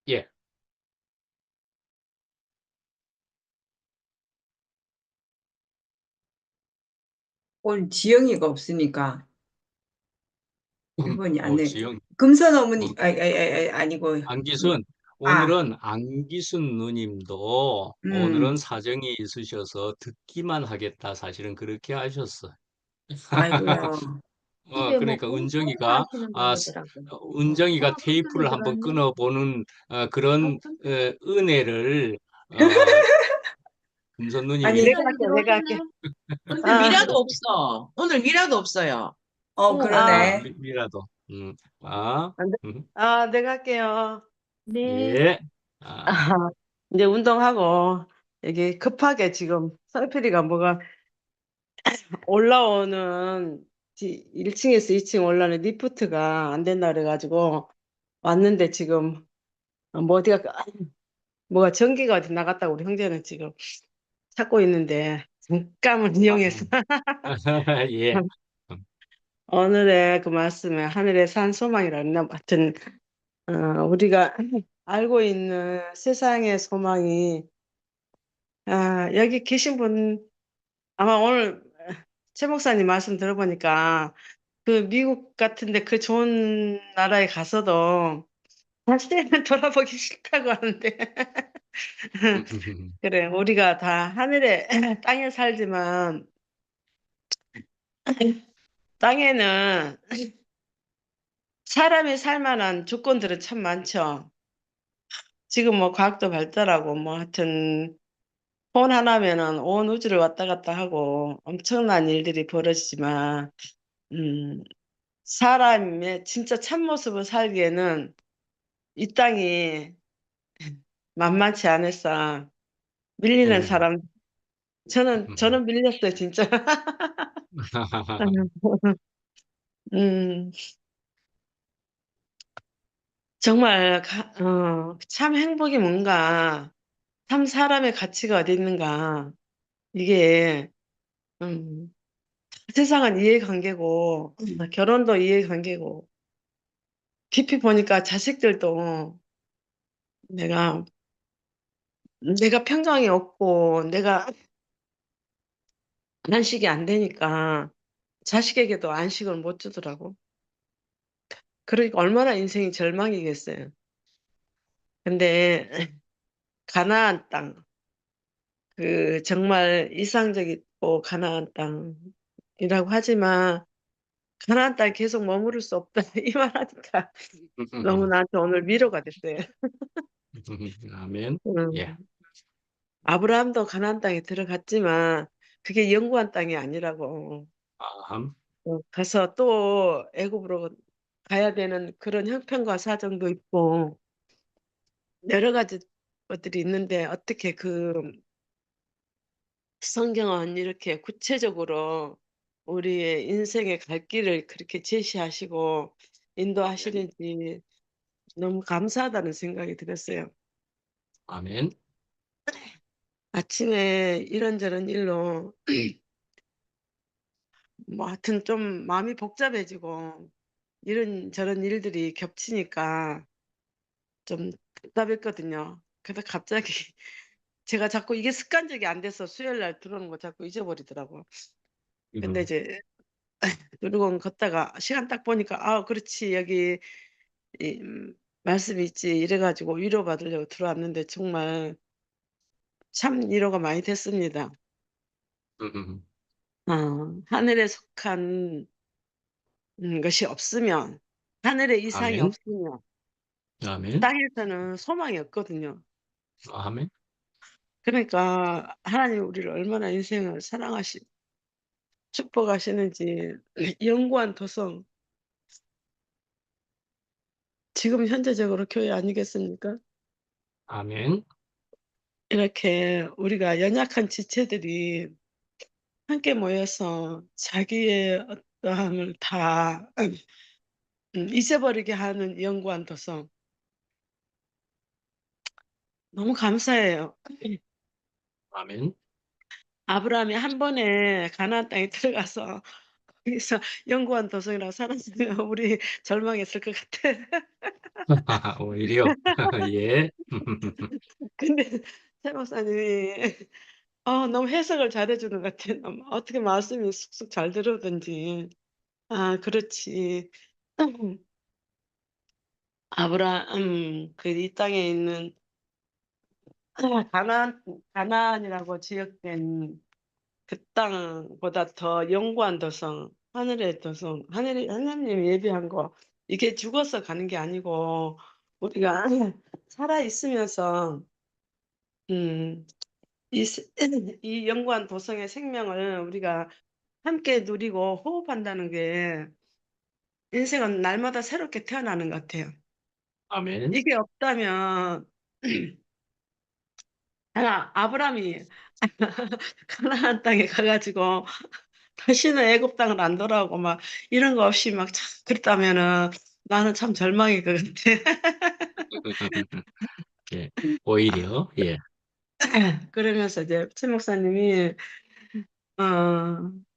예. 오늘 지영이가 없으니까 1번이 안 내. 지영, 금선 어머니, 어, 아니고, 안기순, 아, 오늘은 안기순 누님도 음, 오늘은 사정이 있으셔서 듣기만 하겠다. 사실은 그렇게 하셨어. 아이고야. 집에 뭐 그러니까 공부나 하시는가 보더라고요. 은정이가 그쪽에 테이프를 한번 들어갔네. 끊어보는 그런 그쪽 은혜를 어, 금선 누님이 아니, 내가 할게, 내가 할게. 근데 아, 미라도 없어. 오늘 미라도 없어요. 아, 그러네. 미라도. 아, 안 돼. 음, 내가 할게요. 네. 예. 아, 아, 이제 운동하고, 이게 급하게 지금 설필이가 뭐가 올라오는 1층에서 2층 올라오는 리프트가 안 된다 그래가지고 왔는데 지금 뭐 어디가 뭐가 전기가 어디 나갔다고 우리 형제는 지금 찾고 있는데 잠깐만 아, 이용해서 예. 오늘의 그 말씀에 하늘의 산 소망이라는 하여튼 우리가 알고 있는 세상의 소망이 여기 계신 분 아마 오늘 최 목사님 말씀 들어보니까 그 미국 같은데 그 좋은 나라에 가서도 다시는 돌아보기 싫다고 하는데 그래 우리가 다 하늘에 땅에 살지만 땅에는 사람이 살 만한 조건들은 참 많죠. 지금 뭐 과학도 발달하고 뭐 하여튼 폰 하나면은 온 우주를 왔다 갔다 하고 엄청난 일들이 벌어지지만 음, 사람의 진짜 참모습을 살기에는 이 땅이 만만치 않을사 밀리는 예. 사람 저는 밀렸어요 진짜. 음, 정말 참 행복이 뭔가 참 사람의 가치가 어디 있는가 이게 음, 세상은 이해관계고 결혼도 이해관계고 깊이 보니까 자식들도 내가 내가 평정이 없고 내가 안식이 안 되니까 자식에게도 안식을 못 주더라고. 그러니까 얼마나 인생이 절망이겠어요. 근데 가나안 땅, 그 정말 이상적이고 가나안 땅이라고 하지만 가나안 땅에 계속 머무를 수 없다 이 말하니까 너무 나한테 오늘 위로가 됐어요. 아멘. 예. 음. 아브라함도 가나안 땅에 들어갔지만 그게 영구한 땅이 아니라고. 아, 가서 또 애굽으로 가야 되는 그런 형편과 사정도 있고 여러 가지 것들이 있는데 어떻게 그 성경은 이렇게 구체적으로 우리의 인생의 갈 길을 그렇게 제시하시고 인도하시는지 너무 감사하다는 생각이 들었어요. 아멘. 아침에 이런저런 일로 뭐 하여튼 좀 마음이 복잡해지고 이런저런 일들이 겹치니까 좀 답답했거든요. 그래서 갑자기 제가 자꾸 이게 습관적이 안 돼서 수요일 날 들어오는 거 자꾸 잊어버리더라고. 근데 이제 누르곤 걷다가 시간 딱 보니까 그렇지 여기 이, 말씀이 있지 이래가지고 위로받으려고 들어왔는데 정말 참 위로가 많이 됐습니다. 하늘에 속한 것이 없으면 하늘의 이상이 아멘. 없으면 아멘. 땅에서는 소망이 없거든요. 아멘. 그러니까 하나님 우리를 얼마나 인생을 사랑하시 축복하시는지 영구한 도성 지금 현재적으로 교회 아니겠습니까? 아멘. 이렇게 우리가 연약한 지체들이 함께 모여서 자기의 어떠함을 다 잊어버리게 하는 영구한 도성 너무 감사해요. 아멘. 아브라함이 한 번에 가나안 땅에 들어가서 그래서 영구한 도성이라고 살았으면 우리 절망했을 것 같아. 오히려. 예. 근데 최 목사님이 너무 해석을 잘해주는 것 같아. 너무 어떻게 말씀이 쑥쑥 잘 들어오든지. 아, 그렇지. 그 이 땅에 있는 가나안이라고 지역된 그 땅보다 더 영구한 도성, 하늘의 도성, 하나님이 예비한 거, 이게 죽어서 가는 게 아니고, 우리가 살아 있으면서, 음, 이 영구한 도성의 생명을 우리가 함께 누리고 호흡한다는 게 인생은 날마다 새롭게 태어나는 것 같아요. 아멘. 이게 없다면, 아브라함이 가나안 땅에 가가지고 다시는 애굽 땅을 안 돌아오고 막 이런 거 없이 막 참 그랬다면은 나는 참 절망일 것 같아. 예. 오히려. 예. 그러면서 이제 최 목사님이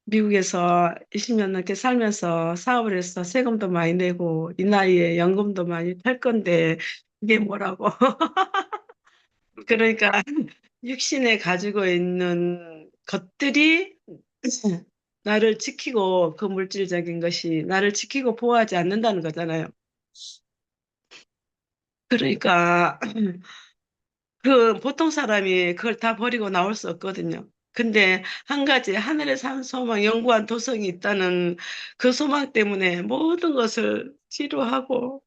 미국에서 20년 넘게 살면서 사업을 해서 세금도 많이 내고 이 나이에 연금도 많이 탈 건데 이게 뭐라고. 그러니까 육신에 가지고 있는 것들이 나를 지키고 그 물질적인 것이 나를 지키고 보호하지 않는다는 거잖아요. 그러니까 그 보통 사람이 그걸 다 버리고 나올 수 없거든요. 근데 한 가지 하늘에 산 소망, 영구한 도성이 있다는 그 소망 때문에 모든 것을 치료하고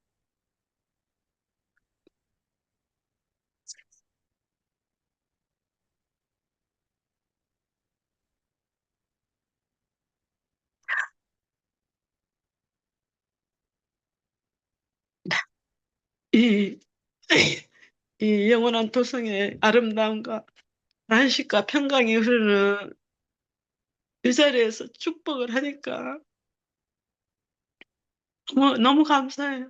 이, 이 영원한 도성의 아름다움과 안식과 평강이 흐르는 이 자리에서 축복을 하니까 너무 감사해요.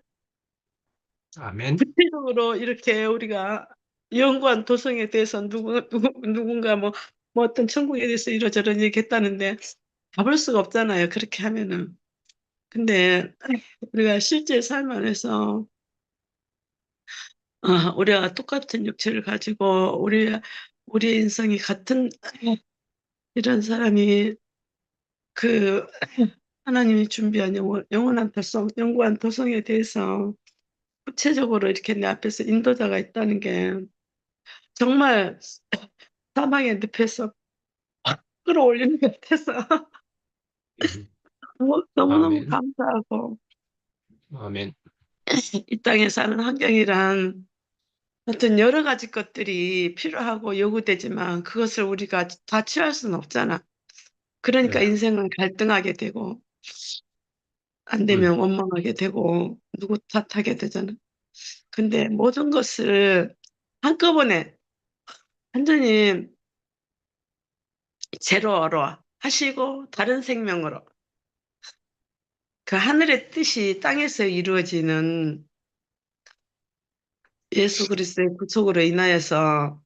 아멘. 구체적으로 이렇게 우리가 연구한 도성에 대해서 누군가 뭐 어떤 천국에 대해서 이러저런 얘기했다는데 가볼 수가 없잖아요. 그렇게 하면은. 근데 우리가 실제 삶 안에서 우리가 똑같은 육체를 가지고 우리의 인성이 같은 이런 사람이 그 하나님이 준비한 영원한 도성, 영구한 도성에 대해서 구체적으로 이렇게 내 앞에서 인도자가 있다는 게 정말 사방의 늪에서 끌어올리는 것 같아서 너무너무 아멘. 감사하고 아멘. 이 땅에 사는 환경이란 어떤 여러 가지 것들이 필요하고 요구되지만 그것을 우리가 다 취할 수는 없잖아. 그러니까 네. 인생은 갈등하게 되고 안 음. 되면 원망하게 되고 누구 탓하게 되잖아. 근데 모든 것을 한꺼번에 완전히 제로로 하시고 다른 생명으로 그 하늘의 뜻이 땅에서 이루어지는 예수 그리스도의 구속으로 인하여서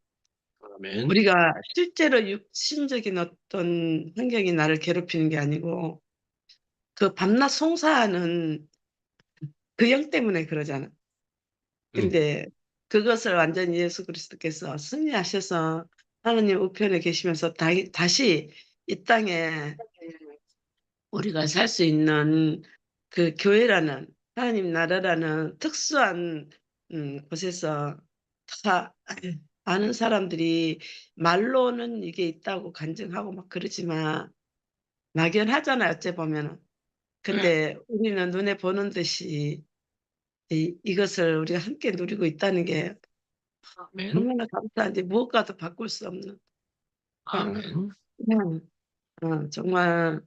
아멘. 우리가 실제로 육신적인 어떤 환경이 나를 괴롭히는 게 아니고 그 밤낮 송사하는 그 영 때문에 그러잖아. 음. 근데 그것을 완전히 예수 그리스도께서 승리하셔서 하나님 우편에 계시면서 다시 이 땅에 우리가 살 수 있는 그 교회라는 하나님 나라라는 특수한 곳에서 다 아는 사람들이 말로는 이게 있다고 간증하고 막 그러지만 막연하잖아요, 어째 보면은. 근데 우리는 눈에 보는 듯이 이것을 우리가 함께 누리고 있다는 게 아멘. 얼마나 감사한지 무엇과도 바꿀 수 없는 아멘. 그냥 정말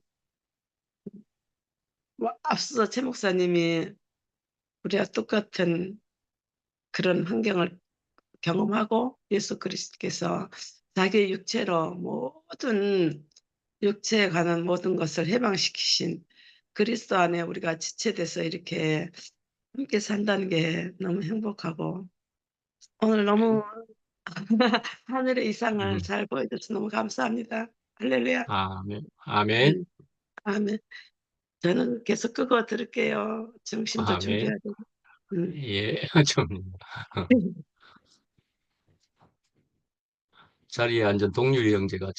앞서 최 목사님이 우리와 똑같은 그런 환경을 경험하고 예수 그리스도께서 자기의 육체로 모든 육체에 관한 모든 것을 해방시키신 그리스도 안에 우리가 지체돼서 이렇게 함께 산다는 게 너무 행복하고 오늘 너무 하늘의 이상을 음. 잘 보여줘서 너무 감사합니다. 할렐루야. 아멘. 아멘. 음, 아멘. 저는 계속 그거 들을게요. 점심도 아멘. 준비해야 되고. 예, 좀 자리에 앉은 동률 형제가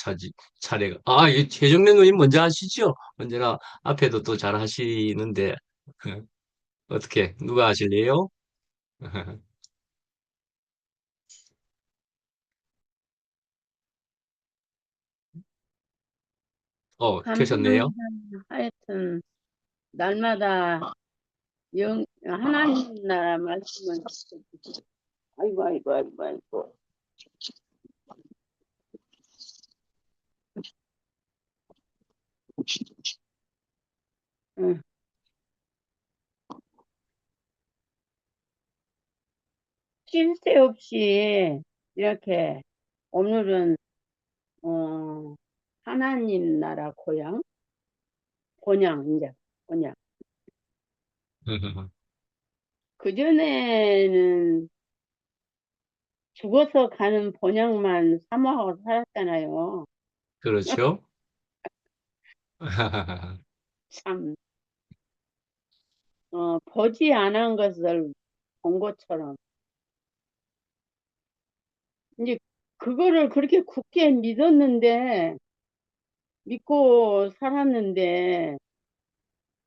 차례가. 이 최정래 누님 먼저 하시죠. 언제나 앞에도 또 잘 하시는데 어떻게 누가 하실래요? 켜셨네요. 감사합니다. 하여튼 날마다 하나님 나라 말씀을 아이고 아이고 아이고 아이고 응. 쉴 새 없이 이렇게 오늘은 하나님 나라 본향 이제 본향 그전에는 죽어서 가는 본향만 사모하고 살았잖아요. 그렇죠? 참 보지 않은 것을 본 것처럼 이제 그거를 그렇게 굳게 믿고 살았는데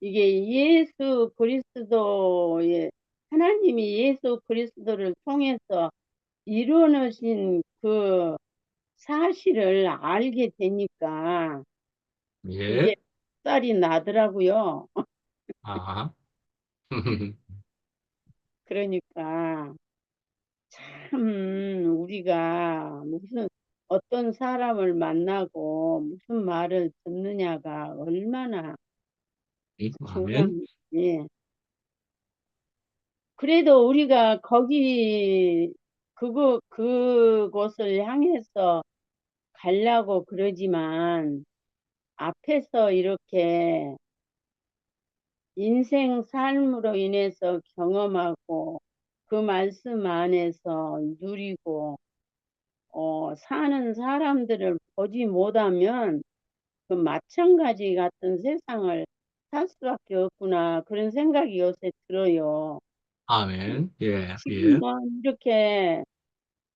이게 예수 그리스도의 하나님이 예수 그리스도를 통해서 이루어놓으신 그 사실을 알게 되니까 예. 이게 쌀이 나더라고요. 아. 그러니까 참 우리가 어떤 사람을 만나고 무슨 말을 듣느냐가 얼마나 아멘. 중요한, 예. 그래도 우리가 그곳을 향해서 가려고 그러지만 앞에서 이렇게 인생 삶으로 인해서 경험하고 그 말씀 안에서 누리고 사는 사람들을 보지 못하면 그 마찬가지 같은 세상을 살 수밖에 없구나 그런 생각이 요새 들어요. 아멘. 예, 예. 지금은 이렇게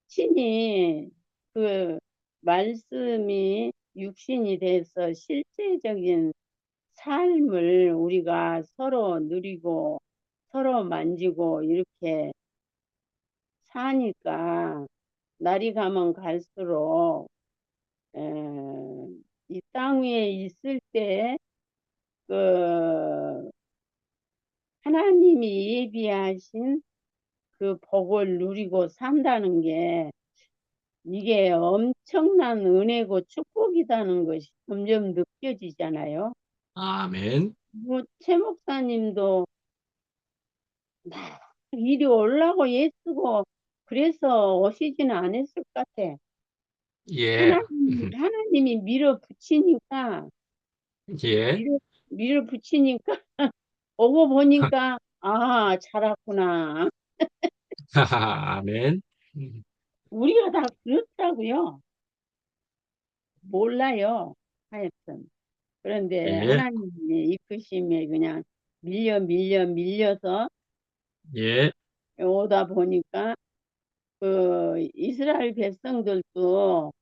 친히 그 말씀이 육신이 돼서 실제적인 삶을 우리가 서로 누리고 서로 만지고 이렇게 사니까 날이 가면 갈수록 이 땅 위에 있을 때 그 하나님이 예비하신 그 복을 누리고 산다는 게 이게 엄청난 은혜고 축복이라는 것이 점점 느껴지잖아요. 아멘. 최 목사님도 막 이리 올라고 애쓰고 그래서 오시지는 않았을 것 같아. 예. 하나님이 밀어붙이니까 예. 밀어붙이니까 오고 보니까 잘 왔구나. 아멘. 우리가 다 그렇더라고요. 몰라요. 하여튼. 그런데 예. 하나님의 이끄심에 그냥 밀려서 예. 오다 보니까 그 이스라엘 백성들도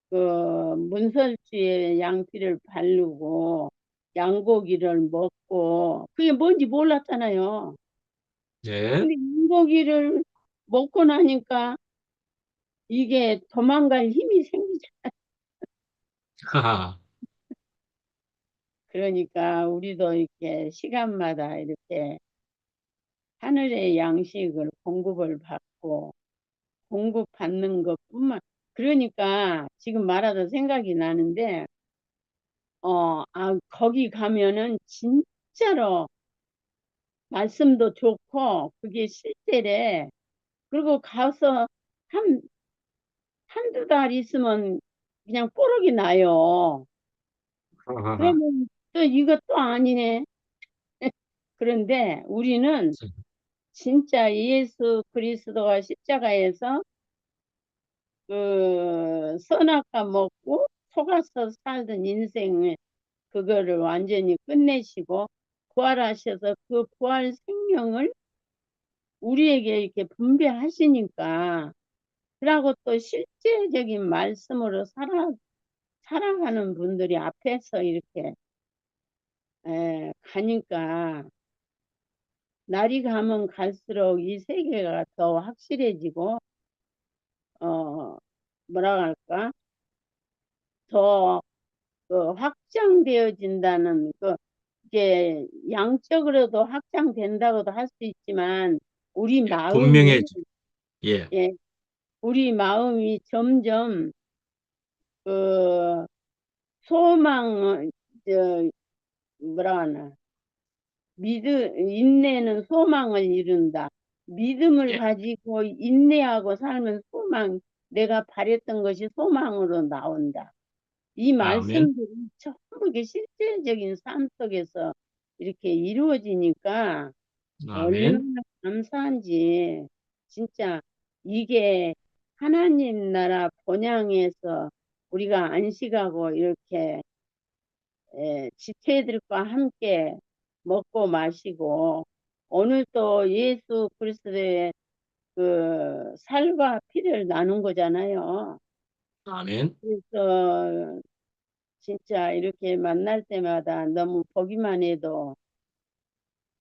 그 문설주에 양피를 바르고 양고기를 먹고 그게 뭔지 몰랐잖아요. 예. 근데 양고기를 먹고 나니까 이게 도망갈 힘이 생기잖아요. 하하. 그러니까 우리도 이렇게 시간마다 이렇게 하늘의 양식을 공급을 받고 공급받는 것뿐만 그러니까 지금 말하다 생각이 나는데 거기 가면은 진짜로 말씀도 좋고 그게 실제래. 그리고 가서 한두 달 있으면 그냥 뽀록이 나요. 그러면 또 이것도 아니네. 그런데 우리는 진짜 예수 그리스도가 십자가에서 그 선악과 먹고 속아서 살던 인생을 그거를 완전히 끝내시고 부활하셔서 그 부활 생명을 우리에게 이렇게 분배하시니까 그러고 또 실제적인 말씀으로 살아가는 분들이 앞에서 이렇게 가니까 날이 가면 갈수록 이 세계가 더 확실해지고 뭐라 할까 더 확장되어진다는 이게 양적으로도 확장된다고도 할 수 있지만 우리 마음이 분명해지. 예. 예, 우리 마음이 점점 그 소망 뭐라 하나 인내는 소망을 이룬다. 믿음을 예. 가지고 인내하고 살면 내가 바랬던 것이 소망으로 나온다. 이 아멘. 말씀들이 전부 이게 실제적인 삶 속에서 이렇게 이루어지니까 아멘. 얼마나 감사한지 진짜 이게 하나님 나라 본향에서 우리가 안식하고 이렇게 지체들과 함께 먹고 마시고 오늘 또 예수 그리스도의 그 살과 피를 나눈 거잖아요. 아멘. 그래서 진짜 이렇게 만날 때마다 너무 보기만 해도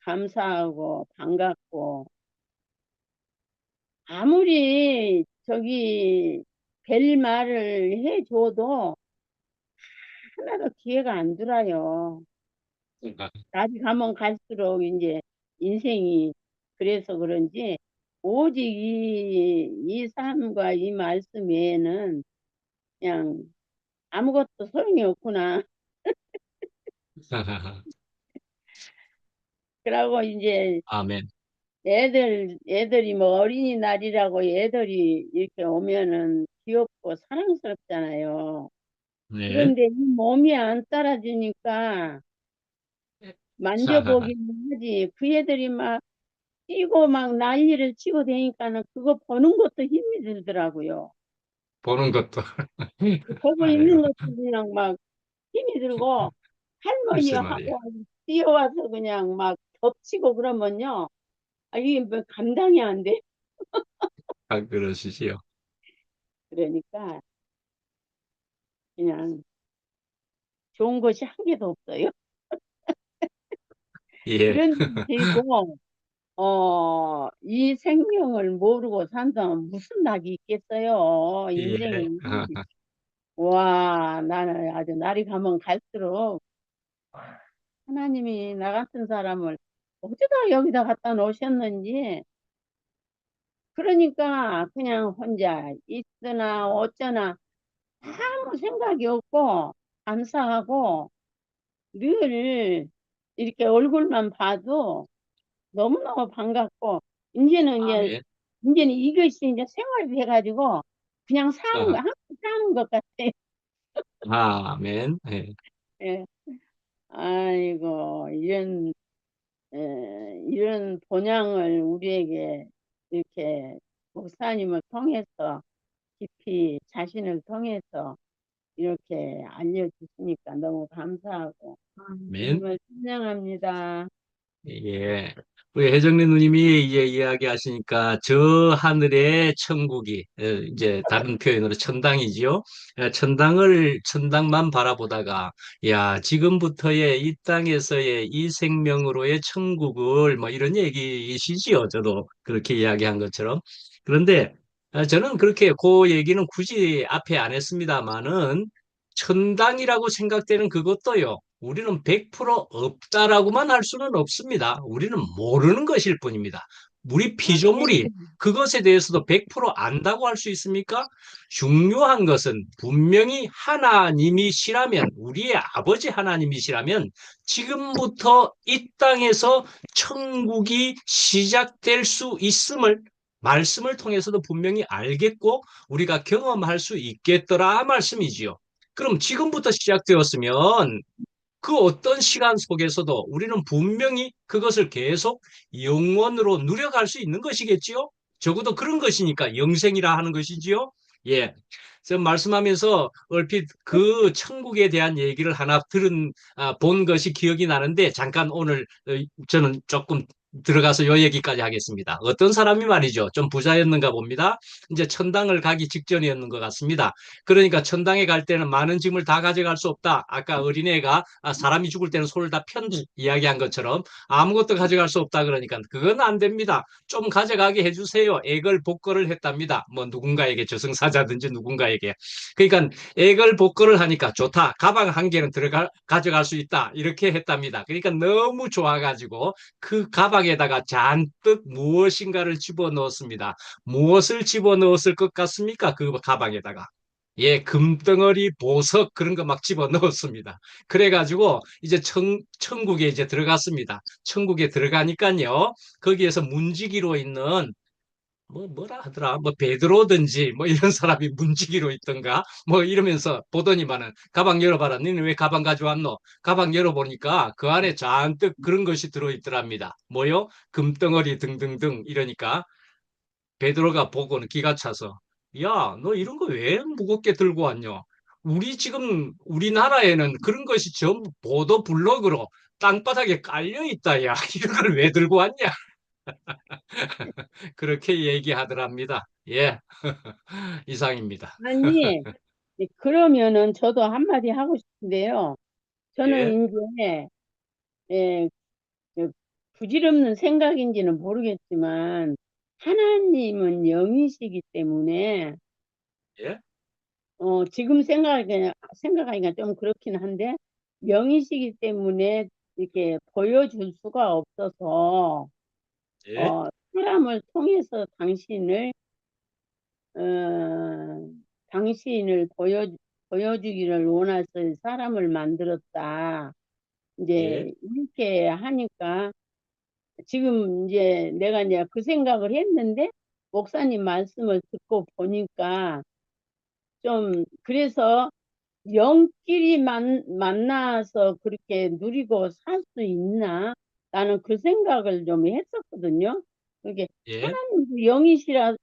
감사하고 반갑고 아무리 저기 별 말을 해줘도 하나도 기회가 안 들어요. 날이 가면 갈수록 이제 인생이 그래서 그런지 오직 이 삶과 이 말씀 외에는 그냥 아무것도 소용이 없구나. 그러고 이제 아멘. 애들이 뭐 어린이날이라고 애들이 이렇게 오면은 귀엽고 사랑스럽잖아요. 네. 그런데 이 몸이 안 따라주니까 만져보기는 하지. 그 애들이 막 뛰고 막 난리를 치고 다니까는 그거 보는 것도 힘이 들더라고요. 보는 것도. 보고 아이고, 있는 것도 그냥 막 힘이 들고 글쎄 할머니가 말이야. 하고 뛰어와서 그냥 막 덮치고 그러면요. 이게 뭐 감당이 안 돼. 아, 그러시지요. 그러니까 그냥 좋은 것이 한 개도 없어요. 예. 그런데 되고 이 생명을 모르고 산다면 무슨 낙이 있겠어요. 예. 인생이. 와, 나는 아주 날이 가면 갈수록 하나님이 나 같은 사람을 어디다 여기다 갖다 놓으셨는지 그러니까 그냥 혼자 있으나 어쩌나 아무 생각이 없고 감사하고 늘 이렇게 얼굴만 봐도 너무너무 반갑고 아멘. 이제는 이것이 이제 생활이 돼가지고 그냥 항상 사는 것 같아요. 아멘. 예. 예. 아이고 이런 본향을 우리에게 이렇게 목사님을 통해서 깊이 자신을 통해서 이렇게 알려주시니까 너무 감사하고 아멘. 주님을 찬양합니다. 예. 우리 혜정래 누님이 이제 이야기하시니까 저 하늘의 천국이 이제 다른 표현으로 천당이지요. 천당만 바라보다가 야 지금부터의 이 땅에서의 이 생명으로의 천국을 뭐 이런 얘기이시지요. 저도 그렇게 이야기한 것처럼. 그런데 저는 그렇게 그 얘기는 굳이 앞에 안 했습니다만은 천당이라고 생각되는 그것도요. 우리는 100% 없다라고만 할 수는 없습니다. 우리는 모르는 것일 뿐입니다. 우리 피조물이 그것에 대해서도 100% 안다고 할 수 있습니까? 중요한 것은 분명히 하나님이시라면, 우리의 아버지 하나님이시라면 지금부터 이 땅에서 천국이 시작될 수 있음을 말씀을 통해서도 분명히 알겠고 우리가 경험할 수 있겠더라 말씀이지요. 그럼 지금부터 시작되었으면 그 어떤 시간 속에서도 우리는 분명히 그것을 계속 영원으로 누려갈 수 있는 것이겠지요? 적어도 그런 것이니까 영생이라 하는 것이지요? 예. 저 말씀하면서 얼핏 그 천국에 대한 얘기를 하나 본 것이 기억이 나는데 잠깐 오늘 저는 조금 들어가서 요 얘기까지 하겠습니다. 어떤 사람이 말이죠. 좀 부자였는가 봅니다. 이제 천당을 가기 직전이었는 것 같습니다. 그러니까 천당에 갈 때는 많은 짐을 다 가져갈 수 없다. 아까 어린애가 사람이 죽을 때는 손을 다 편지 이야기한 것처럼 아무것도 가져갈 수 없다 그러니까 그건 안 됩니다. 좀 가져가게 해주세요. 애걸복걸을 했답니다. 뭐 누군가에게 저승사자든지 누군가에게. 그러니까 애걸복걸을 하니까 좋다. 가방 한 개는 가져갈 수 있다. 이렇게 했답니다. 그러니까 너무 좋아가지고 그 가방에다가 잔뜩 무엇인가를 집어넣었습니다. 무엇을 집어넣었을 것 같습니까? 그 가방에다가. 예, 금덩어리, 보석 그런 거 막 집어넣었습니다. 그래가지고 이제 천국에 이제 들어갔습니다. 천국에 들어가니까요. 거기에서 문지기로 있는 뭐라 하더라 뭐 베드로든지 뭐 이런 사람이 문지기로 있던가 뭐 이러면서 보더니만은 가방 열어봐라 너는 왜 가방 가져왔노 가방 열어보니까 그 안에 잔뜩 그런 것이 들어있더랍니다 뭐요 금덩어리 등등등 이러니까 베드로가 보고는 기가 차서 야 너 이런 거 왜 무겁게 들고 왔냐 우리 지금 우리나라에는 그런 것이 전부 보도 블록으로 땅바닥에 깔려 있다 야 이런 걸 왜 들고 왔냐 그렇게 얘기하더랍니다. 예, 이상입니다. 아니, 그러면은 저도 한마디 하고 싶은데요. 예, 저는 이제, 예, 그 부질없는 생각인지는 모르겠지만, 하나님은 영이시기 때문에, 예, 지금 생각하니까 좀 그렇긴 한데, 영이시기 때문에 이렇게 보여줄 수가 없어서, 예, 사람을 통해서 어, 당신을 보여주기를 원해서 사람을 만들었다. 예, 이제 이렇게 하니까 지금 이제 내가 이제 그 생각을 했는데 목사님 말씀을 듣고 보니까 좀 그래서 영끼리 만나서 그렇게 누리고 살 수 있나? 나는 그 생각을 좀 했었거든요. 그게 예. 하나님도 영이시라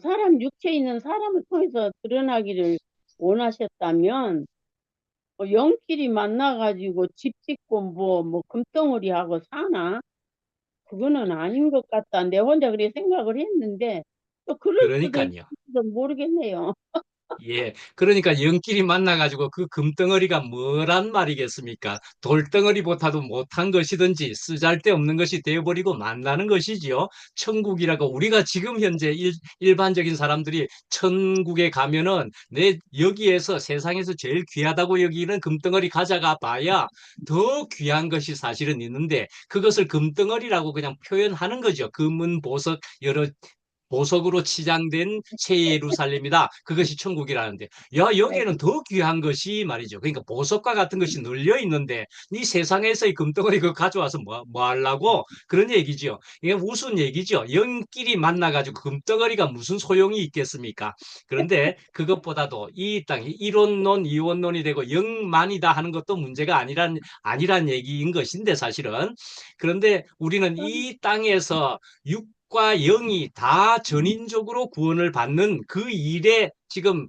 사람 육체에 있는 사람을 통해서 드러나기를 원하셨다면 영끼리 만나가지고 집 짓고 뭐 금덩어리 하고 사나? 그거는 아닌 것 같다. 내 혼자 그렇게 생각을 했는데 또 그럴 수도 그러니까요. 있을지도 모르겠네요. 예, 그러니까 영끼리 만나가지고 그 금덩어리가 뭐란 말이겠습니까? 돌덩어리보다도 못한 것이든지 쓰잘데없는 것이 되어버리고 만나는 것이지요. 천국이라고 우리가 지금 현재 일반적인 사람들이 천국에 가면은 내 여기에서 세상에서 제일 귀하다고 여기는 금덩어리 가져가 봐야 더 귀한 것이 사실은 있는데 그것을 금덩어리라고 그냥 표현하는 거죠. 금은 보석 여러 보석으로 치장된 새 예루살렘이다. 그것이 천국이라는데, 야, 여기에는 더 귀한 것이 말이죠. 그러니까 보석과 같은 것이 널려 있는데, 네 세상에서의 금덩어리 그거 가져와서 뭐 하려고? 그런 얘기죠. 이게 무슨 얘기죠? 영끼리 만나가지고 금덩어리가 무슨 소용이 있겠습니까? 그런데 그것보다도 이 땅이 이론론, 이원론이 되고 영만이다 하는 것도 문제가 아니란 얘기인 것인데, 사실은. 그런데 우리는 이 땅에서 과 영이 다 전인적으로 구원을 받는 그 일에 지금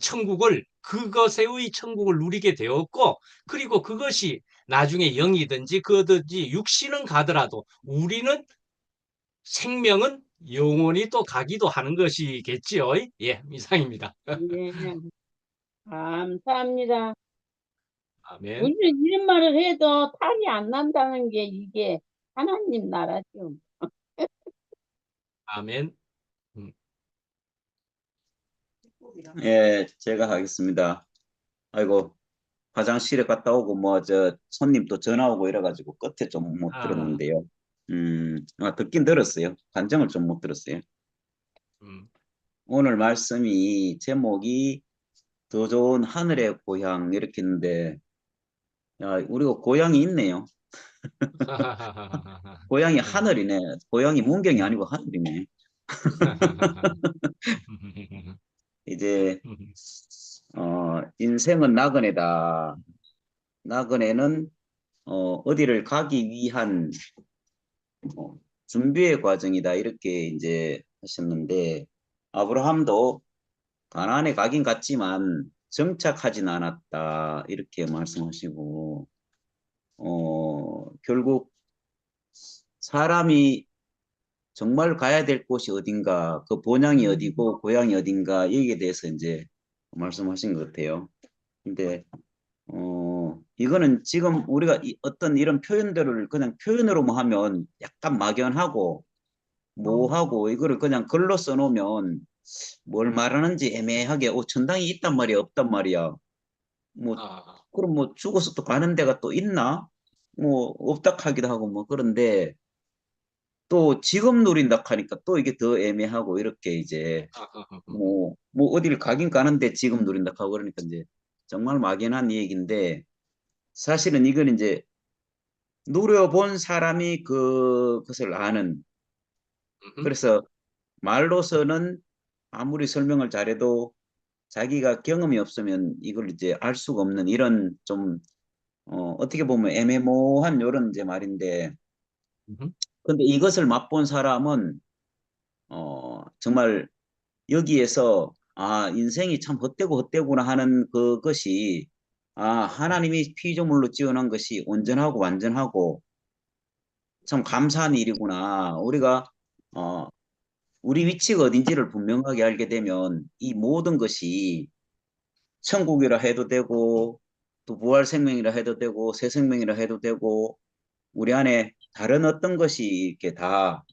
천국을 그것의 천국을 누리게 되었고 그리고 그것이 나중에 영이든지 그든지 육신은 가더라도 우리는 생명은 영원히 또 가기도 하는 것이겠지요. 예, 이상입니다. 예, 감사합니다. 아멘. 우리는 이런 말을 해도 탈이 안 난다는 게 이게 하나님 나라죠. 아멘. 음. 예, 제가 하겠습니다. 아이고, 화장실에 갔다 오고, 손님 또 전화 오고 이래가지고 끝에 좀 못 아, 들었는데요. 듣긴 들었어요. 간정을 좀 못 들었어요. 음. 오늘 말씀이, 제목이 더 좋은 하늘의 고향, 이렇게 했는데, 야, 우리가 고향이 있네요. 고향이 하늘이네. 고향이 문경이 아니고 하늘이네. 이제, 인생은 나그네다. 나그네는 어디를 가기 위한 준비의 과정이다 이렇게 이제 하셨는데 아브라함도 가나안에 가긴 갔지만 정착하진 않았다. 이렇게 말씀하시고, 결국 사람이 정말 가야 될 곳이 어딘가, 그 본향이 어디고 고향이 어딘가 여기에 대해서 이제 말씀하신 것 같아요. 근데 이거는 지금 우리가 어떤 이런 표현들을 그냥 표현으로만 하면 약간 막연하고 뭐하고 이거를 그냥 글로 써놓으면 뭘 말하는지 애매하게 천당이 있단 말이야 없단 말이야. 뭐 아, 그럼 뭐 죽어서 또 가는 데가 또 있나? 뭐 없다 하기도 하고 뭐 그런데 또 지금 누린다 하니까 또 이게 더 애매하고 이렇게 이제 뭐 어디를 가긴 가는데 지금 누린다 하고 그러니까 이제 정말 막연한 얘기인데 사실은 이건 이제 누려본 사람이 그것을 아는 그래서 말로서는 아무리 설명을 잘해도 자기가 경험이 없으면 이걸 이제 알 수가 없는 이런 좀 어떻게 보면 애매모호한 요런 이제 말인데 근데 이것을 맛본 사람은 정말 여기에서 아 인생이 참 헛되고 헛되구나 하는 그것이 아 하나님이 피조물로 지어놓은 것이 온전하고 완전하고 참 감사한 일이구나 우리가 어, 우리 위치가 어딘지를 분명하게 알게 되면 이 모든 것이 천국이라 해도 되고 또 부활 생명이라 해도 되고 새 생명이라 해도 되고 우리 안에 다른 어떤 것이 이렇게 다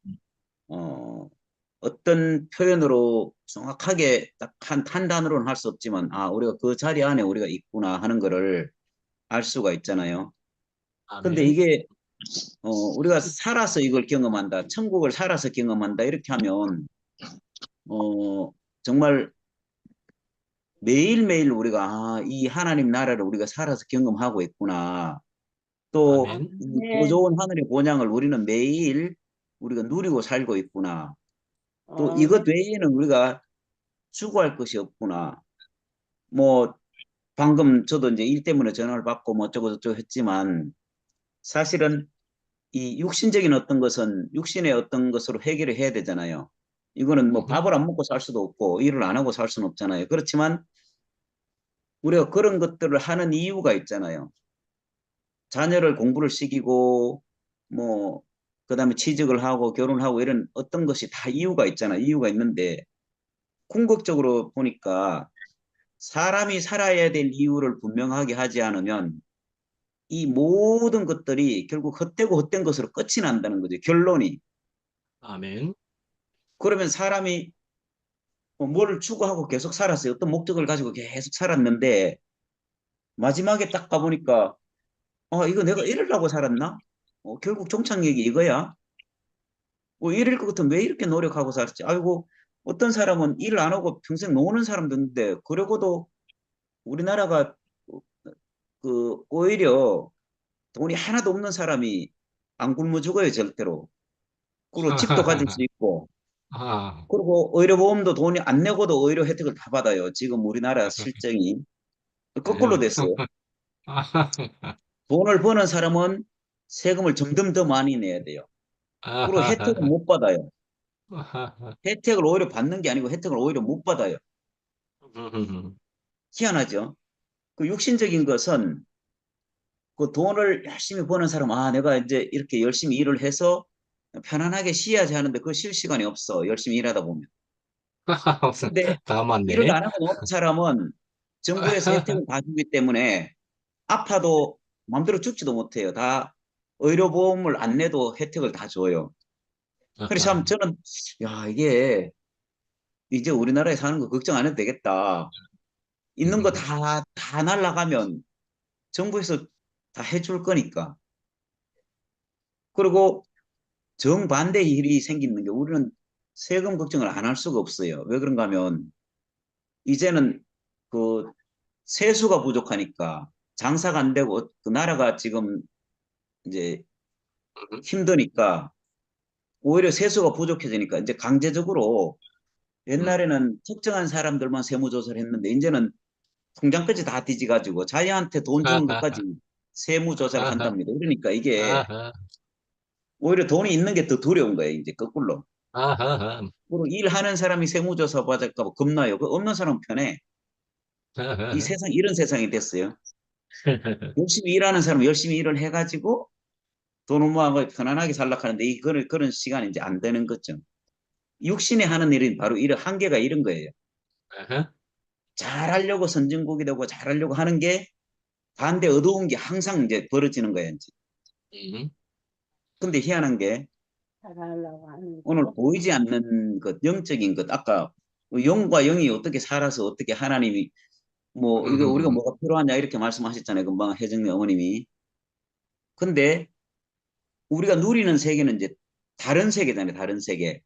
어떤 표현으로 정확하게 딱 한 단어로는 할 수 없지만 아 우리가 그 자리 안에 우리가 있구나 하는 거를 알 수가 있잖아요. 근데 아멘. 이게 우리가 살아서 이걸 경험한다, 천국을 살아서 경험한다 이렇게 하면 정말 매일매일 우리가 아, 이 하나님 나라를 우리가 살아서 경험하고 있구나. 또 아멘. 이 더 네. 좋은 하늘의 본향을 우리는 매일 우리가 누리고 살고 있구나. 또 네. 이것 외에는 우리가 추구할 것이 없구나. 뭐 방금 저도 이제 일 때문에 전화를 받고 뭐 어쩌고 저쩌고 했지만 사실은 이 육신적인 어떤 것은 육신의 어떤 것으로 해결을 해야 되잖아요. 이거는 뭐 밥을 안 먹고 살 수도 없고 일을 안 하고 살 수는 없잖아요. 그렇지만 우리가 그런 것들을 하는 이유가 있잖아요. 자녀를 공부를 시키고 뭐 그다음에 취직을 하고 결혼하고 이런 어떤 것이 다 이유가 있잖아요. 이유가 있는데 궁극적으로 보니까 사람이 살아야 될 이유를 분명하게 하지 않으면 이 모든 것들이 결국 헛되고 헛된 것으로 끝이 난다는 거죠. 결론이. 아멘. 그러면 사람이 뭘 추구하고 계속 살았어요. 어떤 목적을 가지고 계속 살았는데 마지막에 딱 가보니까 이거 내가 이러려고 살았나? 결국 종착역이 이거야. 이럴 것 같으면 왜 이렇게 노력하고 살았지? 아이고 어떤 사람은 일을 안 하고 평생 노는 사람도 있는데 그러고도 우리나라가 오히려 돈이 하나도 없는 사람이 안 굶어 죽어요 절대로. 그리고 집도 가질 수 있고 아, 그리고 의료보험도 돈이 안 내고도 의료 혜택을 다 받아요. 지금 우리나라 실정이 거꾸로 네. 됐어요. 돈을 버는 사람은 세금을 점점 더 많이 내야 돼요. 그리고 혜택은 못 받아요. 혜택을 오히려 받는 게 아니고 혜택을 오히려 못 받아요. 희한하죠? 그 육신적인 것은 그 돈을 열심히 버는 사람, 아, 내가 이제 이렇게 열심히 일을 해서 편안하게 쉬어야지 하는데 그 쉴 시간이 없어. 열심히 일하다 보면. 근데 다 일을 맞네. 안 하고 노는 사람은 정부에서 혜택을 다 주기 때문에 아파도 마음대로 죽지도 못해요. 다 의료보험을 안 내도 혜택을 다 줘요. 그래서 참 저는 야 이게 이제 우리나라에 사는 거 걱정 안 해도 되겠다. 있는 거 다 날라가면 정부에서 다 해줄 거니까. 그리고 정반대의 일이 생기는 게 우리는 세금 걱정을 안 할 수가 없어요. 왜 그런가 하면 이제는 그 세수가 부족하니까 장사가 안 되고 그 나라가 지금 이제 힘드니까 오히려 세수가 부족해지니까 이제 강제적으로 옛날에는 특정한 사람들만 세무조사를 했는데 이제는 통장까지 다 뒤져가지고 자기한테 돈 주는 것까지 세무조사를 한답니다. 그러니까 이게 오히려 돈이 있는 게 더 두려운 거예요. 이제 거꾸로. 아하하. 그리고 일하는 사람이 세무조사 받을까 봐 겁나요. 그 없는 사람은 편해. 이 아하하. 세상 이런 세상이 됐어요. 열심히 일하는 사람은 열심히 일을 해가지고 돈을 모아서 편안하게 살려고 하는데 그런 시간이 이제 안 되는 거죠. 육신에 하는 일은 바로 이런 한계가 이런 거예요. 아하. 잘하려고 선진국이 되고 잘하려고 하는 게 반대 어두운 게 항상 이제 벌어지는 거예요. 이제. 음. 근데 희한한 게 잘하려고 하는 오늘 거. 보이지 않는 것, 영적인 것, 아까 영과 영이 어떻게 살아서 어떻게 하나님이 뭐 이거 우리가 뭐가 필요하냐 이렇게 말씀하셨잖아요. 금방 혜정네 어머님이. 근데 우리가 누리는 세계는 이제 다른 세계잖아요. 다른 세계.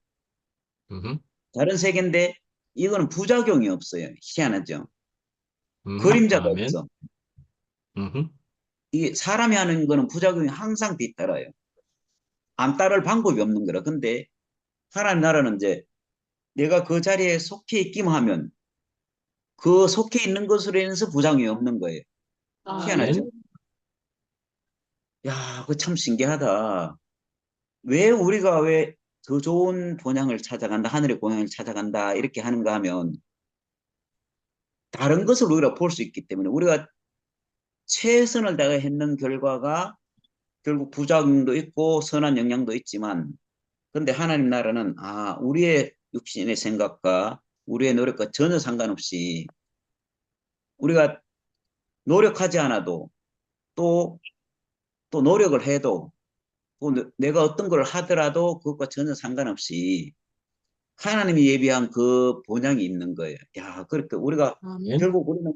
음. 다른 세계인데 이거는 부작용이 없어요. 희한하죠. 음. 그림자가 아멘. 없어. 음. 이게 사람이 하는 거는 부작용이 항상 뒤따라요. 안 따를 방법이 없는 거라. 근데 하나님 나라는 이제 내가 그 자리에 속해 있기만 하면 그 속해 있는 것으로 인해서 부작용이 없는 거예요. 희한하죠. 아멘. 야, 그 참 신기하다. 왜 우리가 왜 더 좋은 본향을 찾아간다, 하늘의 본향을 찾아간다 이렇게 하는가 하면 다른 것을 우리가 볼 수 있기 때문에 우리가 최선을 다해 했는 결과가 결국 부작용도 있고 선한 영향도 있지만 근데 하나님 나라는 우리의 육신의 생각과 우리의 노력과 전혀 상관없이 우리가 노력하지 않아도 또, 또 노력을 해도 또 내가 어떤 걸 하더라도 그것과 전혀 상관없이 하나님이 예비한 그 본향이 있는 거예요. 야, 그러니까 우리가 아멘. 우리는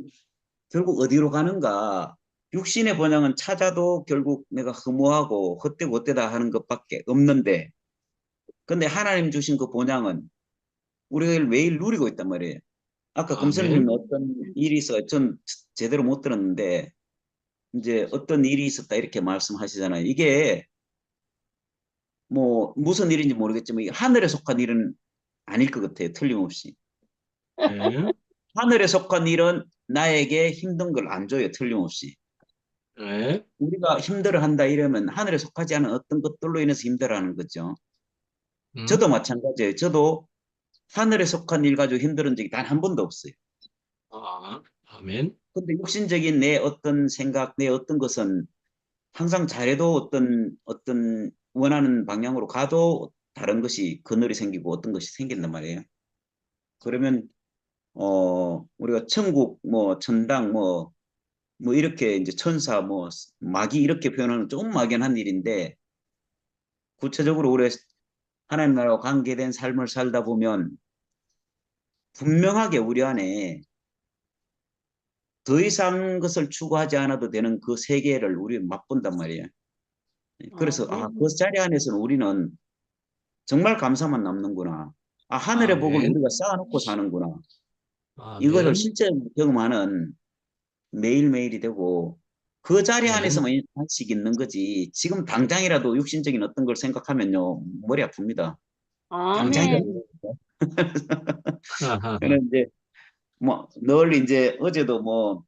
결국 어디로 가는가? 육신의 본향은 찾아도 결국 내가 허무하고 헛되고 헛되다 하는 것밖에 없는데 근데 하나님 주신 그 본향은 우리가 매일 누리고 있단 말이에요. 아까 아멘. 금선생님 어떤 일이 있어 전 제대로 못 들었는데 이제 어떤 일이 있었다 이렇게 말씀하시잖아요. 이게 뭐 무슨 일인지 모르겠지만 이게 하늘에 속한 일은 아닐 것 같아요. 틀림없이. 네. 하늘에 속한 일은 나에게 힘든 걸 안 줘요. 틀림없이. 네. 우리가 힘들어한다 이러면 하늘에 속하지 않은 어떤 것들로 인해서 힘들어하는 거죠. 음. 저도 마찬가지예요. 저도 하늘에 속한 일 가지고 힘들은 적이 단 한 번도 없어요. 아멘. 근데 육신적인 내 어떤 생각, 내 어떤 것은 항상 잘해도 어떤 원하는 방향으로 가도 다른 것이 그늘이 생기고 어떤 것이 생긴단 말이에요. 그러면 우리가 천국 뭐 천당 뭐 이렇게 이제 천사 뭐 마귀 이렇게 표현하는 좀 막연한 일인데 구체적으로 우리 하나님 나라와 관계된 삶을 살다 보면 분명하게 우리 안에 더 이상 것을 추구하지 않아도 되는 그 세계를 우리 맛본단 말이에요. 그래서 아멘. 그 자리 안에서는 우리는 정말 감사만 남는구나. 하늘의 복을 아멘. 우리가 쌓아놓고 사는구나. 이것을 아멘. 실제 경험하는 매일매일이 되고 그 자리 아멘. 안에서만 한씩 있는 거지. 지금 당장이라도 육신적인 어떤 걸 생각하면요. 머리 아픕니다. 당장이라도. 아멘. 하하하. 저는 이제 뭐 늘 이제 어제도 뭐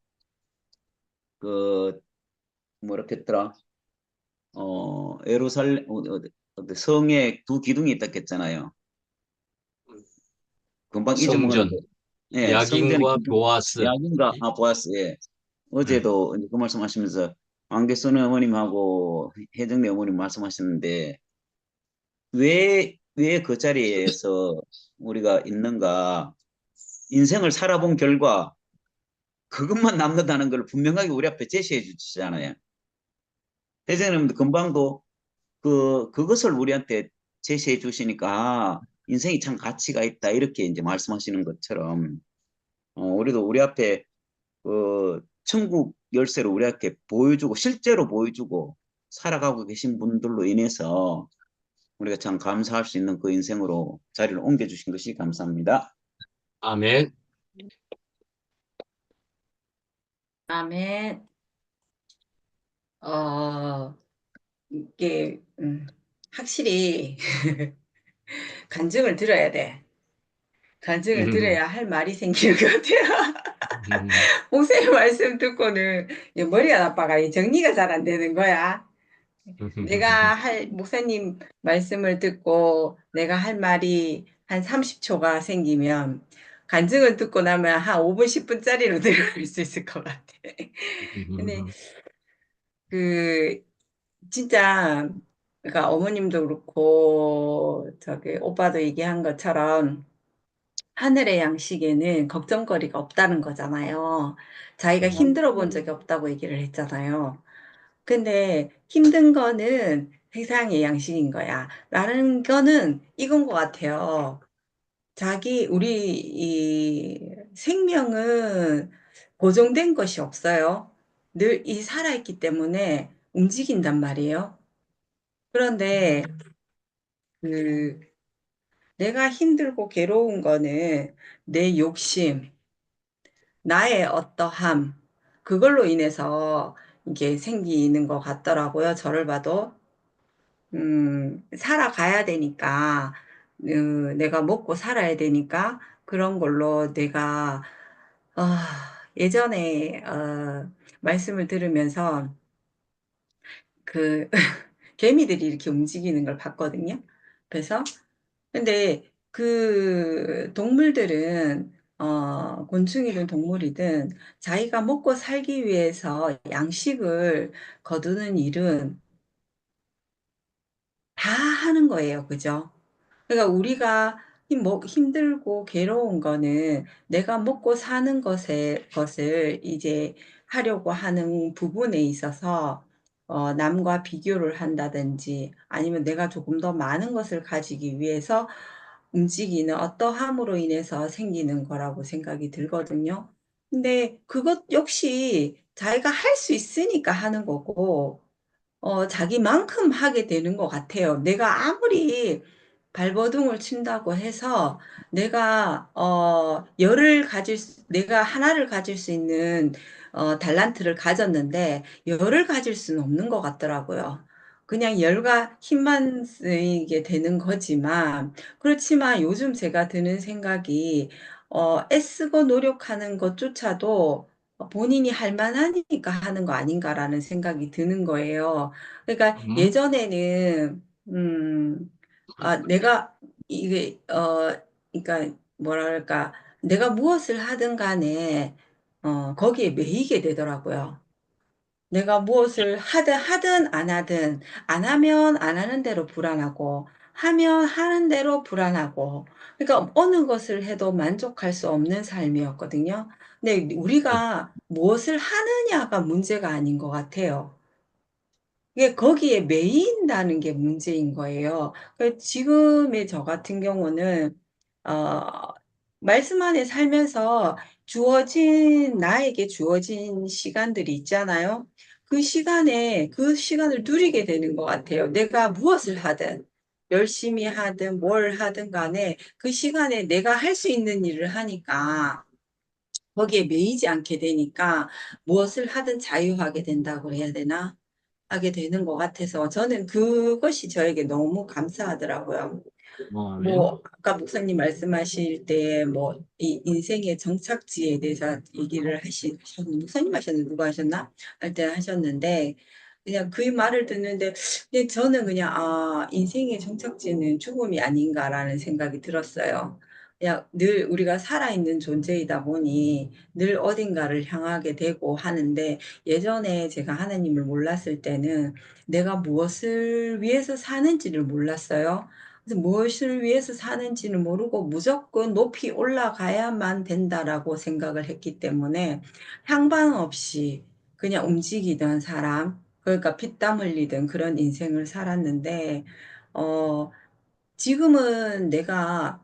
그 뭐라 했더라. 예루살렘 성에 두 기둥이 있다 했잖아요. 금방 잊어먹었는데. 성전, 예, 성전의 야긴과 기둥. 보아스. 야긴가 보았어. 예. 네. 어제도 이제 그 말씀하시면서 안개선의 어머님하고 혜정네 어머님 말씀하셨는데 왜 그 자리에서 우리가 있는가? 인생을 살아본 결과 그것만 남는다는 걸 분명하게 우리 앞에 제시해 주시잖아요. 혜정님도 금방도 그것을 우리한테 제시해 주시니까 인생이 참 가치가 있다 이렇게 이제 말씀하시는 것처럼 우리도 우리 앞에 천국 열쇠를 우리한테 보여주고 실제로 보여주고 살아가고 계신 분들로 인해서 우리가 참 감사할 수 있는 그 인생으로 자리를 옮겨주신 것이 감사합니다. 아멘. 아멘. 이게 확실히 간증을 들어야 돼. 간증을 음. 들어야 할 말이 생기는 것 같아요. 목사님 말씀 듣고는 머리가 나빠가 정리가 잘 안 되는 거야. 목사님 말씀을 듣고 내가 할 말이 한 30초가 생기면 간증을 듣고 나면 한 5분, 10분짜리로 들을 수 있을 것 같아. 근데 그 진짜 그러니까 어머님도 그렇고 저기 오빠도 얘기한 것처럼 하늘의 양식에는 걱정거리가 없다는 거잖아요. 자기가 힘들어 본 적이 없다고 얘기를 했잖아요. 근데 힘든 거는 세상의 양식인 거야. 라는 거는 이건 것 같아요. 우리 이 생명은 고정된 것이 없어요. 늘 이 살아있기 때문에 움직인단 말이에요. 그런데 그 내가 힘들고 괴로운 거는 내 욕심, 나의 어떠함, 그걸로 인해서 이게 생기는 것 같더라고요. 저를 봐도. 살아가야 되니까, 내가 먹고 살아야 되니까, 그런 걸로 내가, 예전에, 말씀을 들으면서, 그, 개미들이 이렇게 움직이는 걸 봤거든요. 그래서, 근데 그 동물들은, 곤충이든 동물이든 자기가 먹고 살기 위해서 양식을 거두는 일은 다 하는 거예요. 그죠? 그러니까 우리가 힘들고 괴로운 거는 내가 먹고 사는 것을 이제 하려고 하는 부분에 있어서 남과 비교를 한다든지 아니면 내가 조금 더 많은 것을 가지기 위해서 움직이는 어떠함으로 인해서 생기는 거라고 생각이 들거든요. 근데 그것 역시 자기가 할 수 있으니까 하는 거고, 자기만큼 하게 되는 것 같아요. 내가 아무리 발버둥을 친다고 해서 내가 하나를 가질 수 있는 달란트를 가졌는데 열을 가질 수는 없는 것 같더라고요. 그냥 열과 힘만 쓰이게 되는 거지만 그렇지만 요즘 제가 드는 생각이 애쓰고 노력하는 것조차도 본인이 할 만하니까 하는 거 아닌가라는 생각이 드는 거예요. 그러니까 예전에는 내가 이게 그러니까 뭐랄까 내가 무엇을 하든 간에 거기에 매이게 되더라고요. 내가 무엇을 하든 안 하든 안 하면 안 하는 대로 불안하고 하면 하는 대로 불안하고 그러니까 어느 것을 해도 만족할 수 없는 삶이었거든요. 근데 우리가 무엇을 하느냐가 문제가 아닌 것 같아요. 이게 거기에 매인다는 게 문제인 거예요. 지금의 저 같은 경우는 어, 말씀 안에 살면서 나에게 주어진 시간들이 있잖아요. 그 시간을 누리게 되는 것 같아요. 내가 무엇을 하든, 열심히 하든 뭘 하든 간에 그 시간에 내가 할 수 있는 일을 하니까 거기에 매이지 않게 되니까 무엇을 하든 자유하게 된다고 해야 되나? 하게 되는 것 같아서 저는 그것이 저에게 너무 감사하더라고요. 아멘. 아까 목사님 말씀하실 때, 이 인생의 정착지에 대해서 얘기를 목사님 하셨는데, 누가 하셨나? 할 때 하셨는데, 그냥 그 말을 듣는데, 근데 저는 그냥, 인생의 정착지는 죽음이 아닌가라는 생각이 들었어요. 그냥 늘 우리가 살아있는 존재이다 보니 늘 어딘가를 향하게 되고 하는데, 예전에 제가 하나님을 몰랐을 때는 내가 무엇을 위해서 사는지를 몰랐어요. 그래서 무엇을 위해서 사는지는 모르고 무조건 높이 올라가야만 된다라고 생각을 했기 때문에 향방 없이 그냥 움직이던 사람, 그러니까 피땀 흘리던 그런 인생을 살았는데, 어, 지금은 내가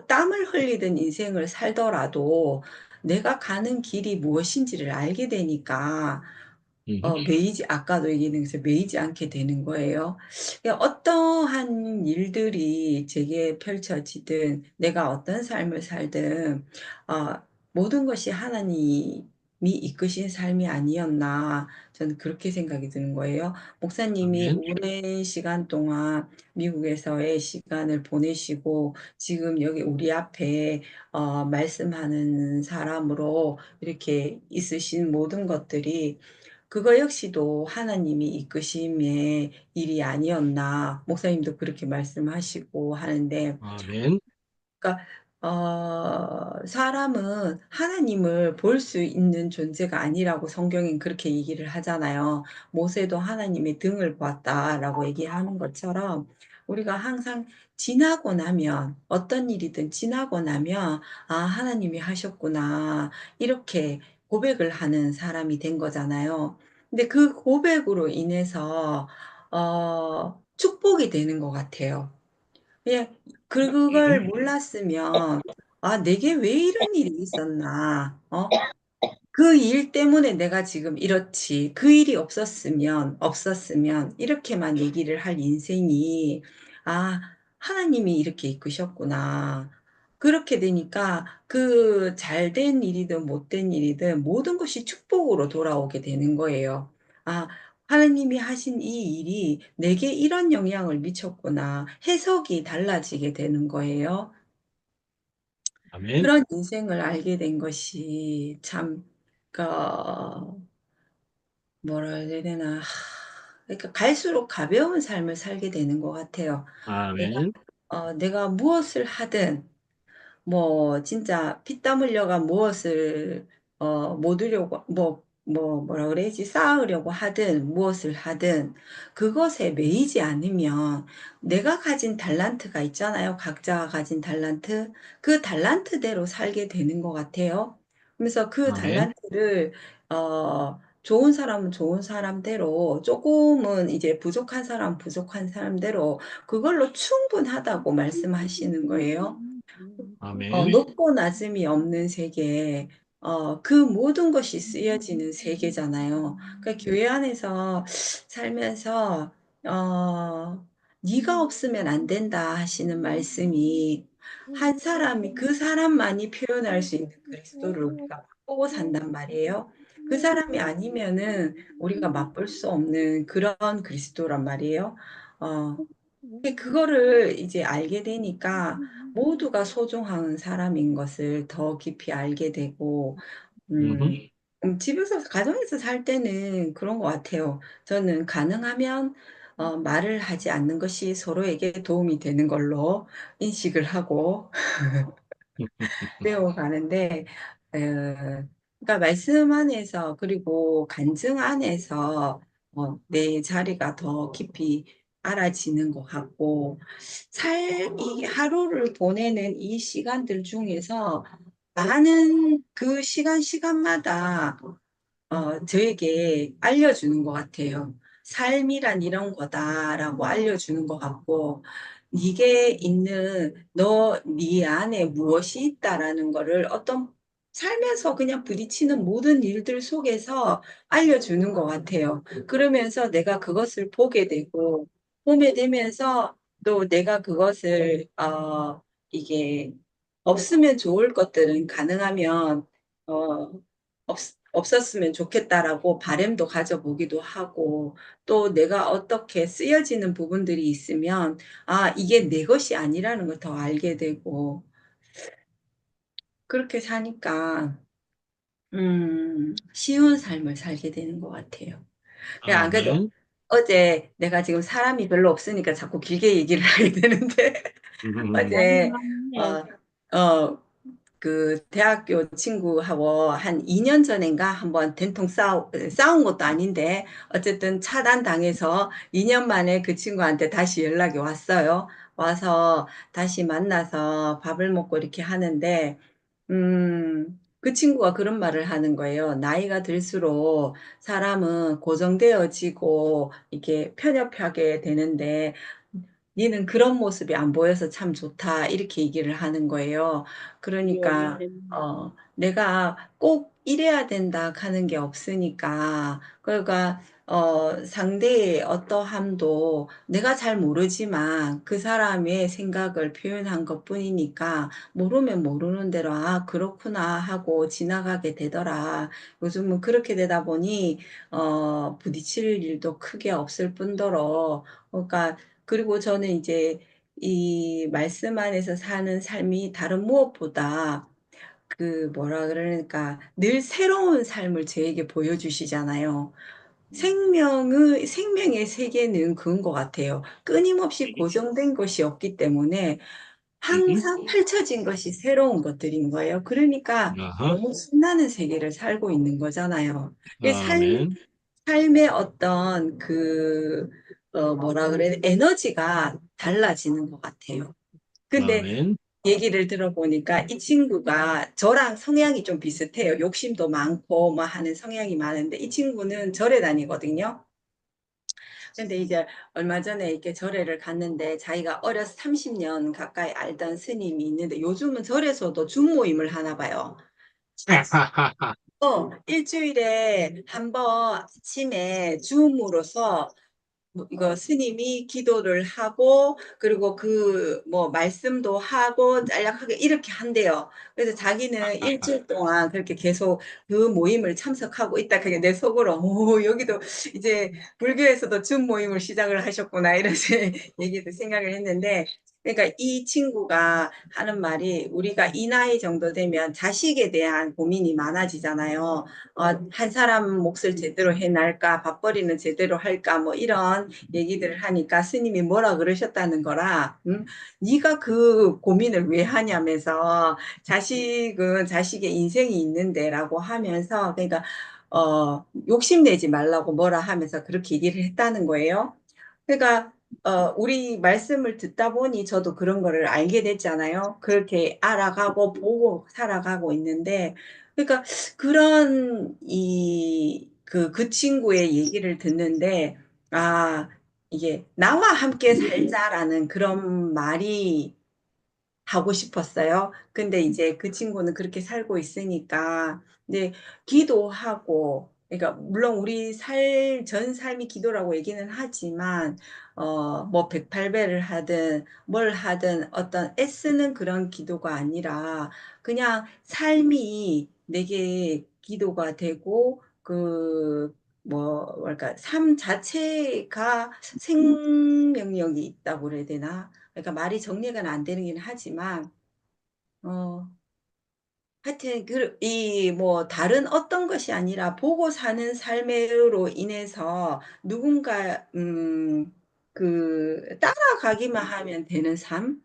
땀을 흘리던 인생을 살더라도 내가 가는 길이 무엇인지를 알게 되니까 아까도 얘기했는 것처럼 매이지 않게 되는 거예요. 그러니까 어떠한 일들이 제게 펼쳐지든, 내가 어떤 삶을 살든, 모든 것이 하나님이 이끄신 삶이 아니었나, 저는 그렇게 생각이 드는 거예요. 목사님이 아멘. 오랜 시간 동안 미국에서의 시간을 보내시고, 지금 여기 우리 앞에, 말씀하는 사람으로 이렇게 있으신 모든 것들이 그거 역시도 하나님이 이끄심의 일이 아니었나. 목사님도 그렇게 말씀하시고 하는데, 아멘. 그러니까 사람은 하나님을 볼 수 있는 존재가 아니라고 성경엔 그렇게 얘기를 하잖아요. 모세도 하나님의 등을 보았다라고 얘기하는 것처럼 우리가 항상 지나고 나면 어떤 일이든 지나고 나면 아, 하나님이 하셨구나. 이렇게 고백을 하는 사람이 된 거잖아요. 근데 그 고백으로 인해서 축복이 되는 것 같아요. 그냥 그걸 몰랐으면 아, 내게 왜 이런 일이 있었나? 그 일 때문에 내가 지금 이렇지. 그 일이 없었으면 이렇게만 얘기를 할 인생이 아, 하나님이 이렇게 이끄셨구나. 그렇게 되니까 그 잘된 일이든 못된 일이든 모든 것이 축복으로 돌아오게 되는 거예요. 아, 하나님이 하신 이 일이 내게 이런 영향을 미쳤구나. 해석이 달라지게 되는 거예요. 아멘. 그런 인생을 알게 된 것이 참, 그, 뭐라 해야 되나. 그러니까 갈수록 가벼운 삶을 살게 되는 것 같아요. 내가, 아멘. 내가 무엇을 하든, 뭐 진짜 피땀 흘려가 무엇을 모으려고 뭐라 그래야지 쌓으려고 하든 무엇을 하든 그것에 매이지 않으면 내가 가진 달란트가 있잖아요. 각자가 가진 달란트 그 달란트대로 살게 되는 것 같아요. 그래서 그 아멘. 달란트를 좋은 사람은 좋은 사람대로 조금은 이제 부족한 사람 부족한 사람대로 그걸로 충분하다고 말씀하시는 거예요. 아멘. 높고 낮음이 없는 세계, 그 모든 것이 쓰여지는 세계잖아요. 그러니까 교회 안에서 살면서, 네가 없으면 안 된다 하시는 말씀이 한 사람이 그 사람만이 표현할 수 있는 그리스도를 우리가 맛보고 산단 말이에요. 그 사람이 아니면은 우리가 맛볼 수 없는 그런 그리스도란 말이에요. 어, 그거를 이제 알게 되니까 모두가 소중한 사람인 것을 더 깊이 알게 되고, 음, 음흠. 집에서, 가정에서 살 때는 그런 것 같아요. 저는 가능하면 말을 하지 않는 것이 서로에게 도움이 되는 걸로 인식을 하고, 배워가는데, 그러니까 말씀 안에서 그리고 간증 안에서 내 자리가 더 깊이 알아지는 것 같고, 이 하루를 보내는 이 시간들 중에서 많은 그 시간마다 저에게 알려주는 것 같아요. 삶이란 이런 거다라고 알려주는 것 같고, 네 안에 무엇이 있다라는 거를 어떤 살면서 그냥 부딪히는 모든 일들 속에서 알려주는 것 같아요. 그러면서 내가 그것을 보게 되면서 또 내가 그것을, 이게 없으면 좋을 것들은 가능하면, 어, 없었으면 좋겠다라고 바램도 가져보기도 하고 또 내가 어떻게 쓰여지는 부분들이 있으면 아, 이게 내 것이 아니라는 걸 더 알게 되고 그렇게 사니까 쉬운 삶을 살게 되는 것 같아요. 안 그래도 아멘. 어제 내가 지금 사람이 별로 없으니까 자꾸 길게 얘기를 하게 되는데 어제 맞네. 어, 그 대학교 친구하고 한 2년 전인가 한번 된통 싸운 것도 아닌데 어쨌든 차단당해서 2년 만에 그 친구한테 다시 연락이 왔어요. 와서 다시 만나서 밥을 먹고 이렇게 하는데 그 친구가 그런 말을 하는 거예요. 나이가 들수록 사람은 고정되어지고 이렇게 편협하게 되는데 니는 그런 모습이 안 보여서 참 좋다. 이렇게 얘기를 하는 거예요. 그러니까, 예. 내가 꼭 이래야 된다 하는 게 없으니까. 그러니까, 상대의 어떠함도 내가 잘 모르지만 그 사람의 생각을 표현한 것 뿐이니까 모르면 모르는 대로, 아, 그렇구나 하고 지나가게 되더라. 요즘은 그렇게 되다 보니, 부딪힐 일도 크게 없을 뿐더러, 그러니까 그리고 저는 이제 이 말씀 안에서 사는 삶이 다른 무엇보다 그 뭐라 그러니까 늘 새로운 삶을 저에게 보여주시잖아요. 생명의 세계는 그런 것 같아요. 끊임없이 고정된 것이 없기 때문에 항상 펼쳐진 것이 새로운 것들인 거예요. 그러니까 아하. 너무 신나는 세계를 살고 있는 거잖아요. 이 아멘. 삶의 어떤 뭐라 그래, 에너지가 달라지는 것 같아요. 근데 아멘. 얘기를 들어보니까 이 친구가 저랑 성향이 좀 비슷해요. 욕심도 많고 뭐 하는 성향이 많은데 이 친구는 절에 다니거든요. 근데 이제 얼마 전에 이렇게 절에를 갔는데 자기가 어려서 30년 가까이 알던 스님이 있는데 요즘은 절에서도 줌 모임을 하나 봐요. 일주일에 한 번 아침에 줌으로서 뭐 이거 스님이 기도를 하고 그리고 뭐 말씀도 하고 짤막하게 이렇게 한대요. 그래서 자기는 일주일 동안 그렇게 계속 그 모임을 참석하고 있다. 그게 내 속으로 여기도 이제 불교에서도 줌 모임을 시작을 하셨구나 이런 얘기도 생각을 했는데 그러니까 이 친구가 하는 말이 우리가 이 나이 정도 되면 자식에 대한 고민이 많아지잖아요. 한 사람 몫을 제대로 해낼까, 밥벌이는 제대로 할까, 뭐 이런 얘기들을 하니까 스님이 뭐라 그러셨다는 거라, 네가 그 고민을 왜 하냐면서 자식은 자식의 인생이 있는데라고 하면서 그러니까 욕심내지 말라고 뭐라 하면서 그렇게 얘기를 했다는 거예요. 그러니까 우리 말씀을 듣다 보니 저도 그런 거를 알게 됐잖아요. 그렇게 알아가고 보고 살아가고 있는데, 그러니까 그런 그 친구의 얘기를 듣는데, 아, 이게 나와 함께 살자라는 그런 말이 하고 싶었어요. 근데 이제 그 친구는 그렇게 살고 있으니까, 이제 기도하고, 그러니까 물론 우리 전 삶이 기도라고 얘기는 하지만, 뭐 108배를 하든 뭘 하든 어떤 애쓰는 그런 기도가 아니라 그냥 삶이 내게 기도가 되고, 뭐랄까, 삶 자체가 생명력이 있다고 그래야 되나? 그러니까 말이 정리가 안 되긴 하지만, 어, 하여튼, 뭐, 다른 어떤 것이 아니라 보고 사는 삶으로 인해서 누군가, 따라가기만 하면 되는 삶?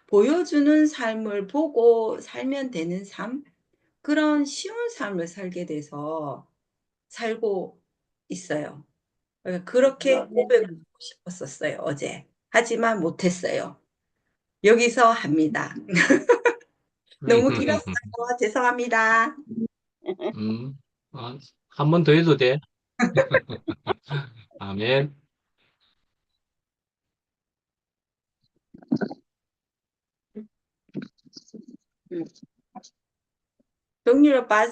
보여주는 삶을 보고 살면 되는 삶? 그런 쉬운 삶을 살게 돼서 살고 있어요. 그렇게 고백을 하고 싶었었어요, 어제. 하지만 못했어요. 여기서 합니다. 너무 길었어요. 죄송합니다. 음, 한 번 더 해도 돼? 아멘. 동률 오빠,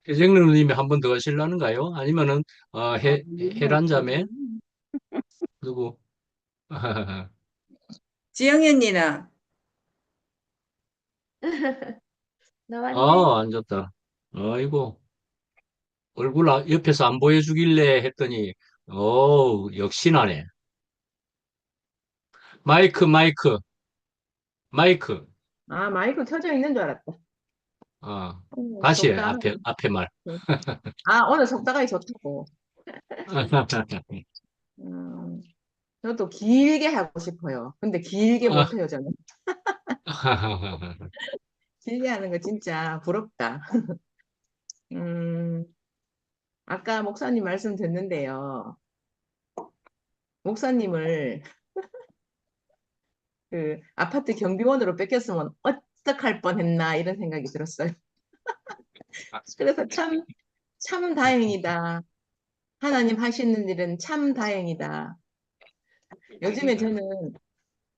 해생님이 한 번 더 하시려는가요? 아니면은, 해란자매? 누구? 지영이 언니는 나왔네. 앉았다. 아이고, 얼굴 옆에서 안 보여주길래 했더니, 역시나네. 마이크, 마이크. 아, 마이크 켜져 있는 줄 알았다. 어, 오늘 다시 해, 속다가, 앞에 말. 오늘 속다가 좋다고. 음, 저도 길게 하고 싶어요. 근데 길게 못해요, 저는. 길게 하는 거 진짜 부럽다. 음, 아까 목사님 말씀 듣는데요. 목사님을 그 아파트 경비원으로 뺏겼으면 어떡할 뻔했나 이런 생각이 들었어요. 그래서 참 다행이다. 하나님 하시는 일은 참 다행이다. 요즘에 저는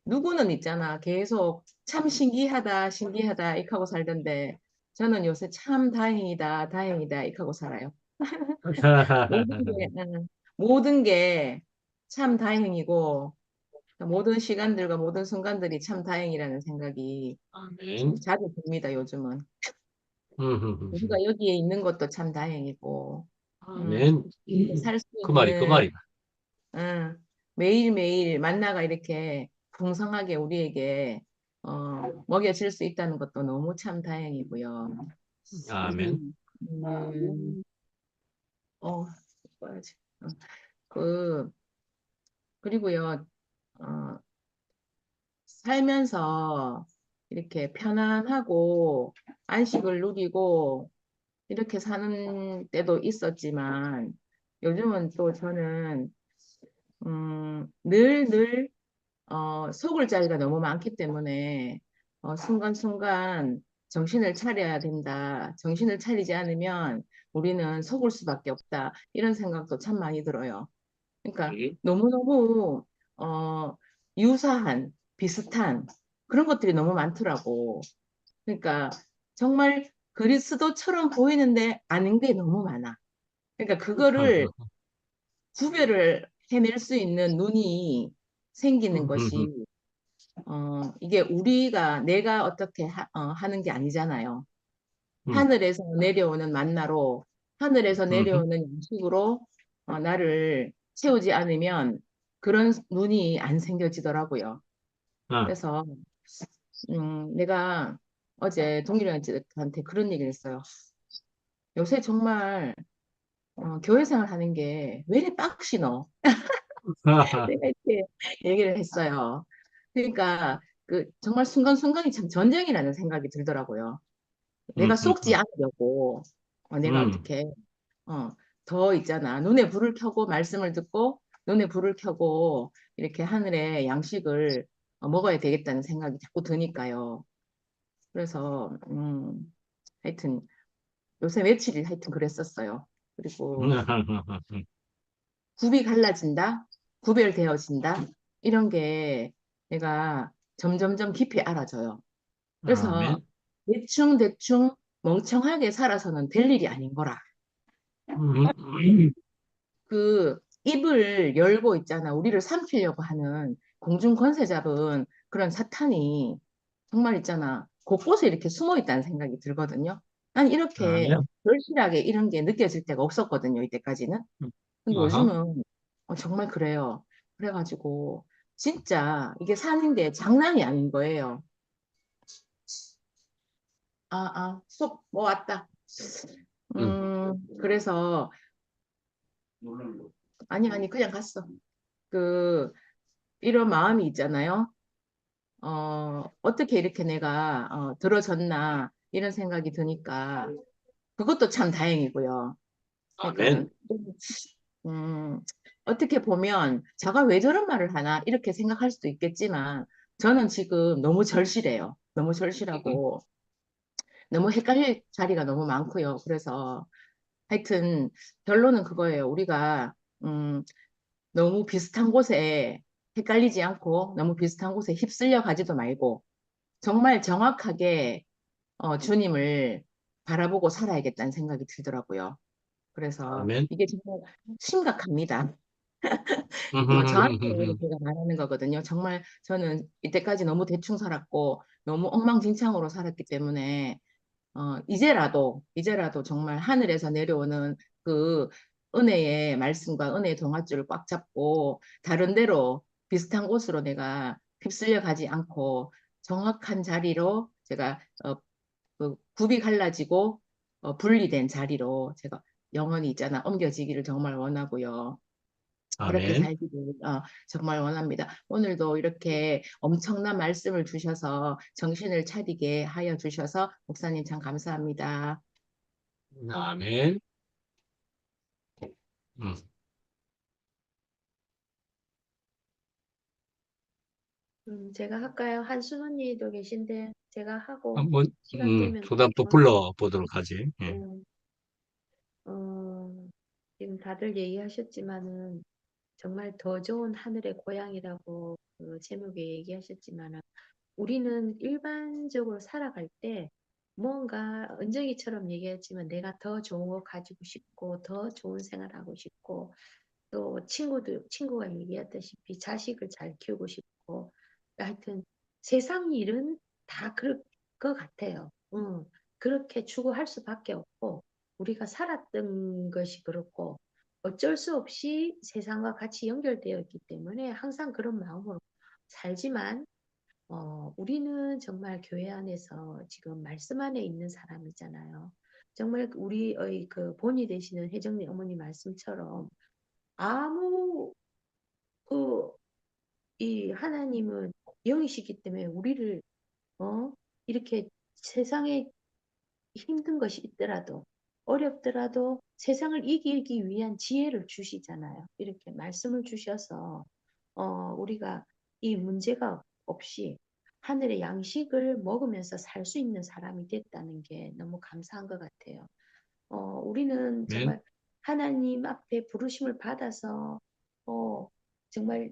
누구는 있잖아. 계속 참 신기하다, 신기하다, 이렇게 하고 살던데 저는 요새 참 다행이다, 다행이다, 이렇게 하고 살아요. 모든 게 참 다행이고 모든 시간들과 모든 순간들이 참 다행이라는 생각이 아멘. 자주 듭니다, 요즘은. 음, 우리가 여기에 있는 것도 참 다행이고, 아멘. 살 수 그 있는, 말이다. 음, 매일매일 만나가 이렇게 풍성하게 우리에게, 먹여질 수 있다는 것도 너무 참 다행이고요. 아멘. 음, 꺼야지. 그, 그리고요, 어, 살면서 이렇게 편안하고 안식을 누리고 이렇게 사는 때도 있었지만 요즘은 또 저는 늘 속을 자리가 너무 많기 때문에 순간순간 정신을 차려야 된다. 정신을 차리지 않으면 우리는 속을 수밖에 없다. 이런 생각도 참 많이 들어요. 그러니까 예. 너무너무 어, 유사한, 비슷한 그런 것들이 너무 많더라고. 그러니까 정말 그리스도처럼 보이는데 아닌 게 너무 많아. 그러니까 그거를 구별을 해낼 수 있는 눈이 생기는 것이 이게 내가 어떻게 하는 게 아니잖아요. 하늘에서 내려오는 만나로 하늘에서 내려오는 양식으로 나를 채우지 않으면 그런 눈이 안 생겨지더라고요. 아, 그래서 내가 어제 동일한테 그런 얘기를 했어요. 요새 정말 교회 생활 하는 게 왜 이래 빡시노? 내가 이렇게 얘기를 했어요. 그러니까 그 정말 순간순간이 참 전쟁이라는 생각이 들더라고요. 내가 속지 않으려고 내가 어떻게 어, 더 있잖아. 눈에 불을 켜고 말씀을 듣고 눈에 불을 켜고 이렇게 하늘의 양식을 먹어야 되겠다는 생각이 자꾸 드니까요. 그래서 하여튼 요새 며칠 하여튼 그랬었어요. 그리고 굽이 갈라진다, 구별되어진다 이런 게 내가 점점점 깊이 알아져요. 그래서 아멘. 대충 멍청하게 살아서는 될 일이 아닌 거라. 그 입을 열고 있잖아. 우리를 삼키려고 하는 공중 권세 잡은 그런 사탄이 정말 있잖아. 곳곳에 이렇게 숨어 있다는 생각이 들거든요. 난 이렇게 아멘. 절실하게 이런 게 느껴질 때가 없었거든요. 이때까지는. 근데 아하. 요즘은 정말 그래요. 그래가지고 진짜 이게 사는 게 장난이 아닌 거예요. 속 뭐 왔다. 그래서 아니 그냥 갔어. 그 이런 마음이 있잖아요. 어떻게 이렇게 내가 들어졌나 이런 생각이 드니까 그것도 참 다행이고요. 그러니까 아멘. 음, 어떻게 보면 자가 왜 저런 말을 하나 이렇게 생각할 수도 있겠지만 저는 지금 너무 절실해요. 너무 절실하고 너무 헷갈릴 자리가 너무 많고요. 그래서 하여튼 결론은 그거예요. 우리가 너무 비슷한 곳에 헷갈리지 않고 너무 비슷한 곳에 휩쓸려 가지도 말고 정말 정확하게 주님을 바라보고 살아야겠다는 생각이 들더라고요. 그래서 아멘. 이게 정말 심각합니다. 저한테 제가 말하는 거거든요. 정말 저는 이때까지 너무 대충 살았고 너무 엉망진창으로 살았기 때문에 이제라도 정말 하늘에서 내려오는 그 은혜의 말씀과 은혜의 동아줄을 꽉 잡고 다른 데로 비슷한 곳으로 내가 휩쓸려 가지 않고 정확한 자리로 제가 그 굽이 갈라지고 분리된 자리로 제가 영원히 있잖아 옮겨지기를 정말 원하고요. 그렇게 아멘. 살기를 정말 원합니다. 오늘도 이렇게 엄청난 말씀을 주셔서 정신을 차리게 하여 주셔서 목사님 참 감사합니다. 아멘. 음. 제가 할까요? 한순 언니도 계신데 제가 하고 한번 시간 되면 소담도 불러보도록 하지. 예. 음, 지금 다들 얘기하셨지만은 정말 더 좋은 하늘의 고향이라고 그 제목에 얘기하셨지만은 우리는 일반적으로 살아갈 때 뭔가 은정이처럼 얘기했지만 내가 더 좋은 거 가지고 싶고 더 좋은 생활하고 싶고 또 친구가 얘기했다시피 자식을 잘 키우고 싶고 하여튼 세상 일은 다 그럴 것 같아요. 그렇게 추구할 수밖에 없고 우리가 살았던 것이 그렇고 어쩔 수 없이 세상과 같이 연결되어 있기 때문에 항상 그런 마음으로 살지만 우리는 정말 교회 안에서 지금 말씀 안에 있는 사람이잖아요. 정말 우리의 그 본이 되시는 혜정리 어머니 말씀처럼 아무 이 하나님은 영이시기 때문에 우리를 이렇게 세상에 힘든 것이 있더라도 어렵더라도 세상을 이기기 위한 지혜를 주시잖아요. 이렇게 말씀을 주셔서 우리가 이 문제가 없이 하늘의 양식을 먹으면서 살 수 있는 사람이 됐다는 게 너무 감사한 것 같아요. 우리는 아멘. 정말 하나님 앞에 부르심을 받아서 정말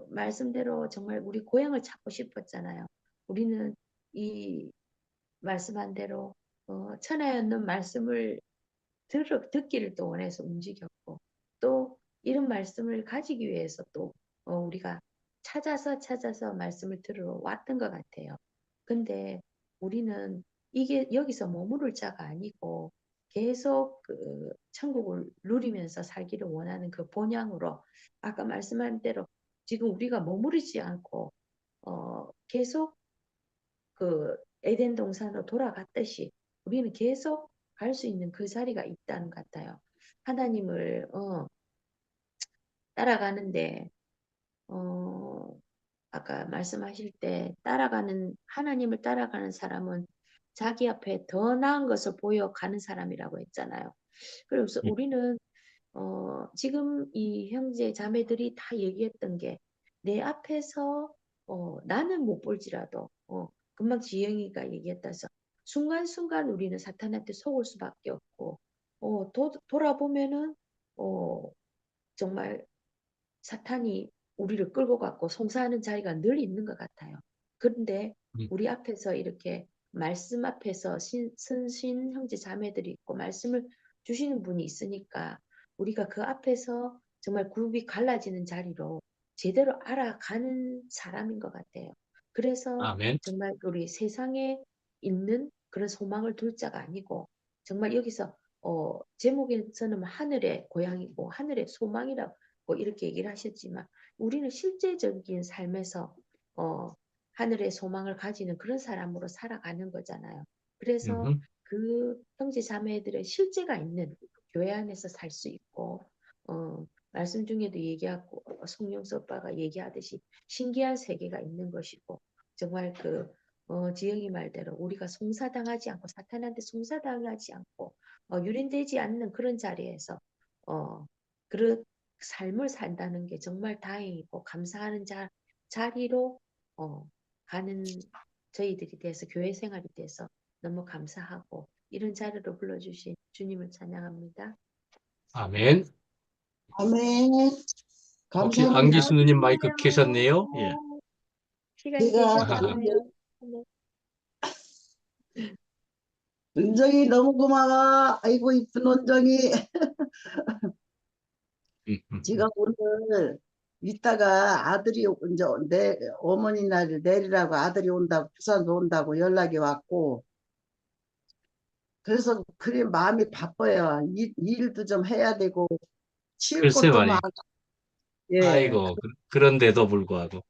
말씀대로 정말 우리 고향을 찾고 싶었잖아요. 우리는 이 말씀한 대로 천하에 없는 말씀을 듣기를 또 원해서 움직였고 또 이런 말씀을 가지기 위해서 또 우리가 찾아서 말씀을 들으러 왔던 것 같아요. 근데 우리는 이게 여기서 머무를 자가 아니고 계속 그 천국을 누리면서 살기를 원하는 그 본향으로 아까 말씀한 대로 지금 우리가 머무르지 않고 계속 그 에덴 동산으로 돌아갔듯이 우리는 계속 갈 수 있는 그 자리가 있다는 것 같아요. 하나님을 따라가는데 아까 말씀하실 때 하나님을 따라가는 사람은 자기 앞에 더 나은 것을 보여가는 사람이라고 했잖아요. 그래서 우리는 지금 이 형제 자매들이 다 얘기했던 게 내 앞에서 나는 못 볼지라도 금방 지영이가 얘기했다서 순간순간 우리는 사탄한테 속을 수밖에 없고 돌아보면은 정말 사탄이 우리를 끌고 갔고 송사하는 자리가 늘 있는 것 같아요. 그런데 우리 앞에서 이렇게 말씀 앞에서 선신 형제 자매들이 있고 말씀을 주시는 분이 있으니까 우리가 그 앞에서 정말 굽이 갈라지는 자리로 제대로 알아가는 사람인 것 같아요. 그래서 아멘. 정말 우리 세상에 있는 그런 소망을 둘 자가 아니고 정말 여기서 제목에서는 하늘의 고향이고 하늘의 소망이라고 이렇게 얘기를 하셨지만 우리는 실제적인 삶에서 하늘의 소망을 가지는 그런 사람으로 살아가는 거잖아요. 그래서 그 형제 자매들의 실제가 있는 교회 안에서 살 수 있고 말씀 중에도 얘기하고 송영수 오빠가 얘기하듯이 신기한 세계가 있는 것이고 정말 그 지영이 말대로 우리가 송사당하지 않고 사탄한테 송사당하지 않고 유린되지 않는 그런 자리에서 그런 삶을 산다는 게 정말 다행이고 감사하는 자리로 가는 저희들이 돼서 교회 생활이 돼서 너무 감사하고 이런 자리로 불러주신 주님을 찬양합니다. 아멘. 아멘. 혹시 감사합니다. 안기수 누님 마이크 켜셨네요? 예. 시간이 제가 되셨잖아요. 네. 은정이 너무 고마워. 아이고 이쁜 은정이. 제가 오늘 이따가 아들이 이제 내 어머니 날 내리라고 아들이 온다고 부산도 온다고 연락이 왔고 그래서 그래 마음이 바빠요. 일도 좀 해야 되고 칠 글쎄 것도 말이에요. 많고 예. 아이고, 그런데도 불구하고.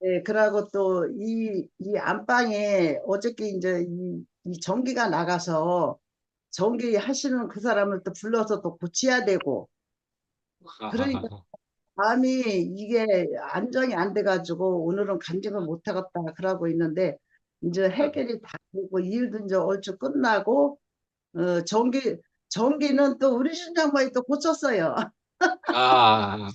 예, 그러고 또 이 안방에 어저께 이제 이 전기가 나가서 전기 하시는 그 사람을 또 불러서 또 고쳐야 되고 그러니까 마음이 이게 안정이 안 돼가지고 오늘은 간직을 못 하겠다 그러고 있는데 이제 해결이 다 되고 일도 이제 얼추 끝나고 전기는 또 우리 신장방이 또 고쳤어요. 아,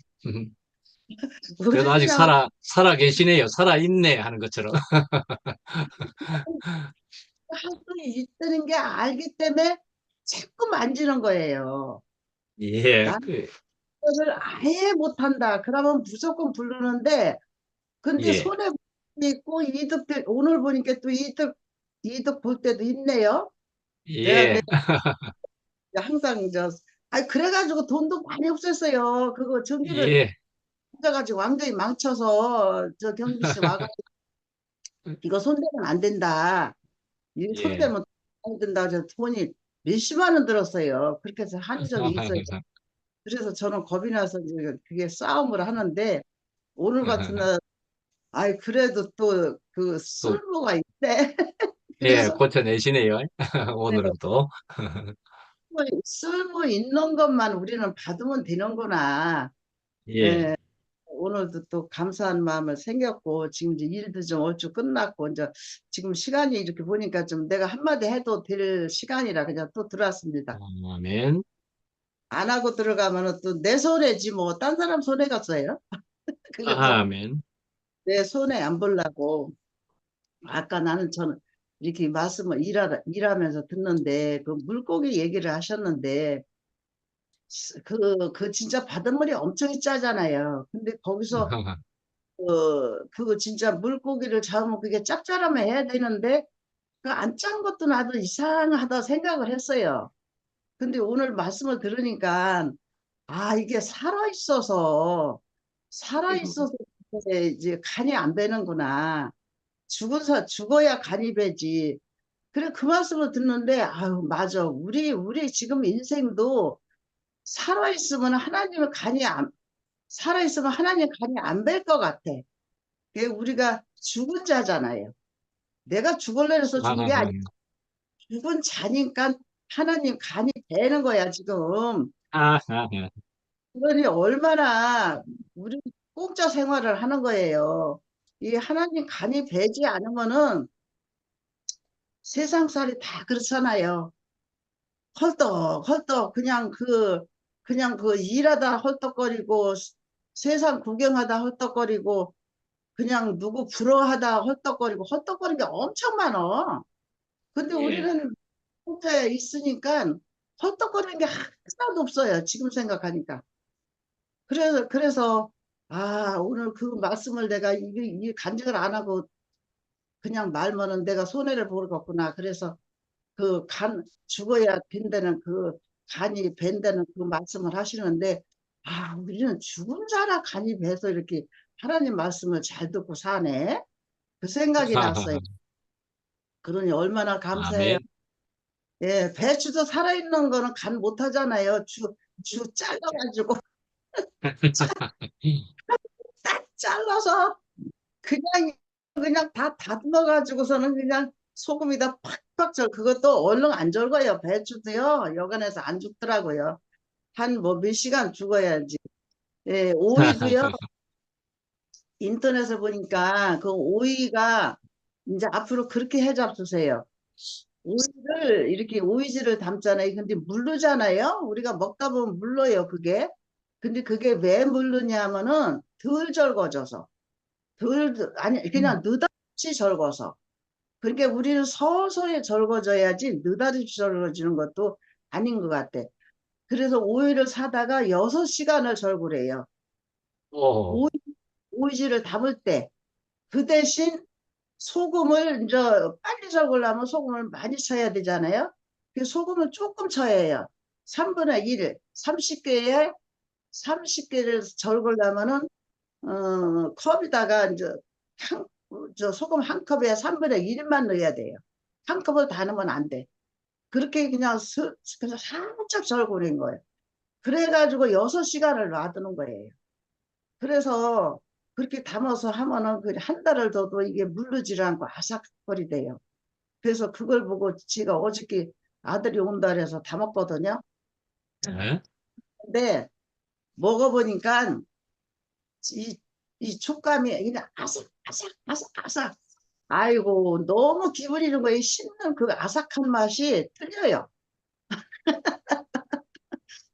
우리 그래도 아직 신장 살아 계시네요. 살아 있네 하는 것처럼. 할수 있다는 게 알기 때문에 자꾸 만지는 거예요. 예, 난 그걸 아예 못한다. 그러면 무조건 부르는데 근데 예, 손에 있고 오늘 보니까 또 이득 볼 때도 있네요. 내가 예, 항상 그래가지고 돈도 많이 없었어요. 그거 전기를 예, 가지고 완전히 망쳐서 저 경비 씨 와가지고 이거 손대면 안 된다. 이거 예. 손대면 안 된다. 저 돈이 몇십만 원 들었어요. 그렇게 해서 한 적이 있어요. 그래서 저는 겁이 나서 이제 그게 싸움을 하는데 오늘 같은 날 그래도 또 그 또, 쓸모가 있대. 예, 그래서 고쳐내시네요. 오늘은 또. 쓸모 있는 것만 우리는 받으면 되는구나. 예. 예, 오늘도 또 감사한 마음을 생겼고, 지금 이제 일도 좀 얼추 끝났고, 이제 지금 시간이 이렇게 보니까 좀 내가 한마디 해도 될 시간이라 그냥 또 들어왔습니다. 아멘. 안 하고 들어가면은 또 내 손해지 뭐, 딴 사람 손해 갔어요. 그래서 아멘. 내 손해 안 보려고, 아까 나는 저는 이렇게 말씀을 일하면서 듣는데, 그 물고기 얘기를 하셨는데, 그 진짜 바닷물이 엄청 짜잖아요. 근데 거기서 그거 진짜 물고기를 잡으면 그게 짭짤하면 해야 되는데 그 안 짠 것도 나도 이상하다 생각을 했어요. 근데 오늘 말씀을 들으니까 아 이게 살아있어서 이제 간이 안 배는구나. 죽어야 간이 배지. 그래 그 말씀을 듣는데 아유 맞아. 우리 지금 인생도 살아있으면 하나님의 간이 안 살아있으면 하나님 간이 안 벨 것 같아. 그게 우리가 죽은 자잖아요. 내가 죽을래 해서 죽은 게 아니야. 죽은 자니까 하나님 간이 되는 거야, 지금. 아하. 그러니 얼마나 우리 공짜 생활을 하는 거예요. 이 하나님 간이 배지 않으면은 세상살이 다 그렇잖아요. 헐떡 그냥 그 일하다 헐떡거리고 세상 구경하다 헐떡거리고 그냥 누구 부러워하다 헐떡거리는 게 엄청 많어. 근데 예. 우리는 혼자 있으니까 헐떡거리는 게 하나도 없어요. 지금 생각하니까. 그래서 아 오늘 그 말씀을 내가 이 간증을 안 하고 그냥 말면은 내가 손해를 보겠구나. 그래서 그 죽어야 된다는 그 간이 밴다는 그 말씀을 하시는데 아 우리는 죽은 자라 간이 배서 이렇게 하나님 말씀을 잘 듣고 사네. 그 생각이 났어요. 그러니 얼마나 감사해요. 아멘. 예, 배추도 살아있는 거는 간 못하잖아요. 주 잘라가지고 딱 잘라서 그냥 다 다듬어가지고서는 그냥 소금에다 팍팍 그것도 얼른 안 절거요. 배추도요. 여간에서 안 죽더라고요. 한 뭐 몇 시간 죽어야지. 예, 오이도요. 인터넷에 보니까 그 오이가 이제 앞으로 그렇게 해 잡수세요. 오이를 이렇게 오이지를 담잖아요. 근데 물르잖아요. 우리가 먹다 보면 물러요, 그게. 근데 그게 왜 물르냐면은 덜 절거져서. 아니, 그냥 느닷없이 절거서. 그러니까 우리는 서서히 절거져야지 느닷없이 절거지는 것도 아닌 것 같아. 그래서 오이를 사다가 6시간을 절구래요. 오. 오이지를 담을 때. 그 대신 소금을 이제 빨리 절구려면 소금을 많이 쳐야 되잖아요. 그 소금을 조금 쳐야 해요. 3분의 1, 30개에 30개를 절구려면은 컵에다가 이제 저 소금 한 컵에 3분의 1만 넣어야 돼요. 한 컵을 다 넣으면 안 돼. 그렇게 그냥 그래서 살짝 절구는 거예요. 그래가지고 6시간을 놔두는 거예요. 그래서 그렇게 담아서 하면은 한 달을 둬도 이게 물르질 않고 아삭거리대요. 그래서 그걸 보고 제가 어저께 아들이 온다 그래서 다 먹거든요. 네. 근데 먹어보니까 이 촉감이 그냥 아삭. 아이고 너무 기분이 좋은 거예요. 씹는 그 아삭한 맛이 틀려요.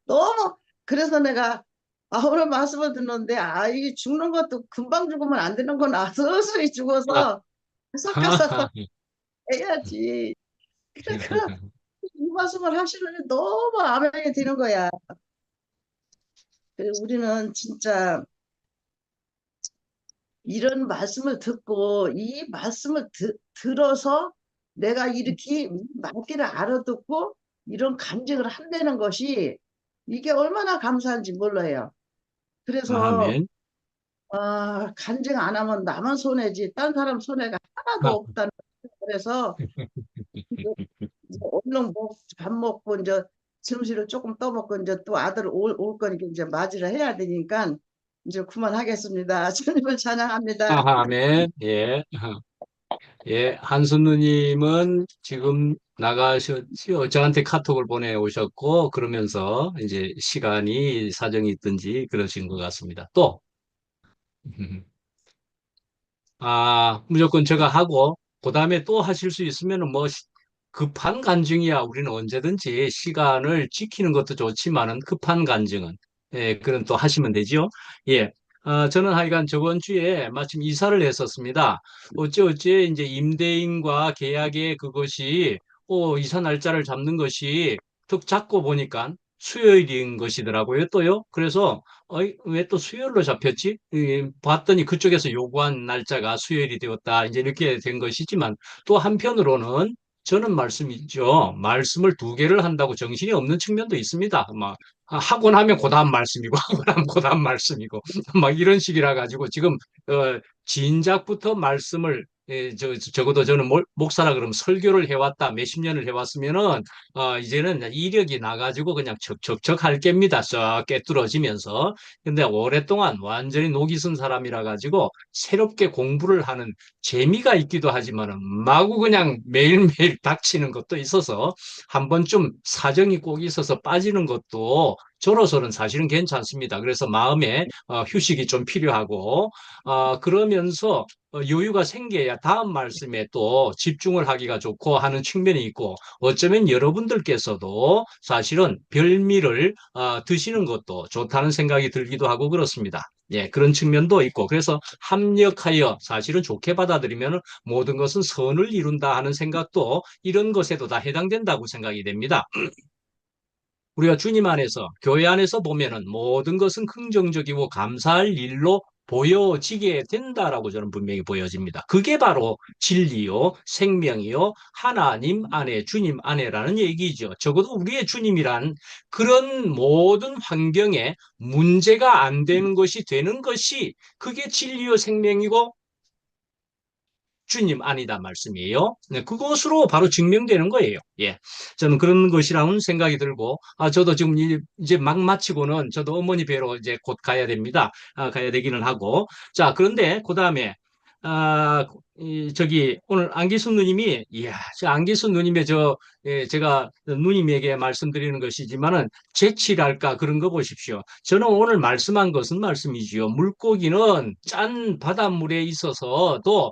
너무 그래서 내가 오늘 말씀을 듣는데 이 죽는 것도 금방 죽으면 안 되는구나. 서서히 죽어서 아삭아삭 해야지. 그러니까 이 말씀을 하시는데 너무 아멘이 되는 거야. 우리는 진짜 이런 말씀을 듣고 이 말씀을 들어서 내가 이렇게 말귀를 알아듣고 이런 간증을 한다는 것이 이게 얼마나 감사한지 몰라요. 그래서 아멘. 간증 안 하면 나만 손해지 딴 사람 손해가 하나도 없다는 그래서 얼른 밥 먹고 이제 점심을 조금 떠먹고 이제 또 아들 올 거니까 이제 맞이를 해야 되니까 이제 그만하겠습니다. 주님을 찬양합니다. 아멘. 예. 예, 한순 누님은 지금 나가셨지요. 저한테 카톡을 보내오셨고, 그러면서 이제 시간이 사정이 있든지 그러신 것 같습니다. 또, 무조건 제가 하고, 그 다음에 또 하실 수 있으면은 뭐, 급한 간증이야. 우리는 언제든지 시간을 지키는 것도 좋지만은 급한 간증은, 예, 그런 또 하시면 되지요. 예. 저는 하여간 저번 주에 마침 이사를 했었습니다. 어찌어찌 이제 임대인과 계약의 그것이, 이사 날짜를 잡는 것이 툭 잡고 보니까 수요일인 것이더라고요, 또요. 그래서 왜 또 수요일로 잡혔지? 봤더니 그쪽에서 요구한 날짜가 수요일이 되었다. 이제 이렇게 된 것이지만 또 한편으로는 저는 말씀이죠. 말씀을 두 개를 한다고 정신이 없는 측면도 있습니다. 막 하고 나면 그 다음 말씀이고 하고 나면 그 다음 말씀이고 막 이런 식이라 가지고 지금 진작부터 말씀을 적어도 저는 목사라 그러면 설교를 해왔다 몇십 년을 해왔으면은 이제는 이력이 나가지고 그냥 척척척 할 겁니다. 썩 깨뚫어지면서. 근데 오랫동안 완전히 녹이 쓴 사람이라 가지고 새롭게 공부를 하는 재미가 있기도 하지만은 마구 그냥 매일매일 닥치는 것도 있어서 한 번쯤 사정이 꼭 있어서 빠지는 것도 저로서는 사실은 괜찮습니다. 그래서 마음에 휴식이 좀 필요하고 그러면서 여유가 생겨야 다음 말씀에 또 집중을 하기가 좋고 하는 측면이 있고 어쩌면 여러분들께서도 사실은 별미를 드시는 것도 좋다는 생각이 들기도 하고 그렇습니다. 예, 그런 측면도 있고 그래서 합력하여 사실은 좋게 받아들이면 모든 것은 선을 이룬다 하는 생각도 이런 것에도 다 해당된다고 생각이 됩니다. 우리가 주님 안에서, 교회 안에서 보면은 모든 것은 긍정적이고 감사할 일로 보여지게 된다라고 저는 분명히 보여집니다. 그게 바로 진리요, 생명이요, 하나님 안에, 주님 안에라는 얘기죠. 적어도 우리의 주님이란 그런 모든 환경에 문제가 안 되는 것이 되는 것이 그게 진리요, 생명이고 주님 아니다 말씀이에요. 네, 그것으로 바로 증명되는 거예요. 예. 저는 그런 것이라는 생각이 들고, 저도 지금 이제 막 마치고는 저도 어머니 뵈러 이제 곧 가야 됩니다. 가야 되기는 하고. 자, 그런데 그 다음에, 저기, 오늘 안기순 누님이, 이야, 저 안기순 누님의 제가 누님에게 말씀드리는 것이지만은 재치랄까 그런 거 보십시오. 저는 오늘 말씀한 것은 말씀이지요. 물고기는 짠 바닷물에 있어서도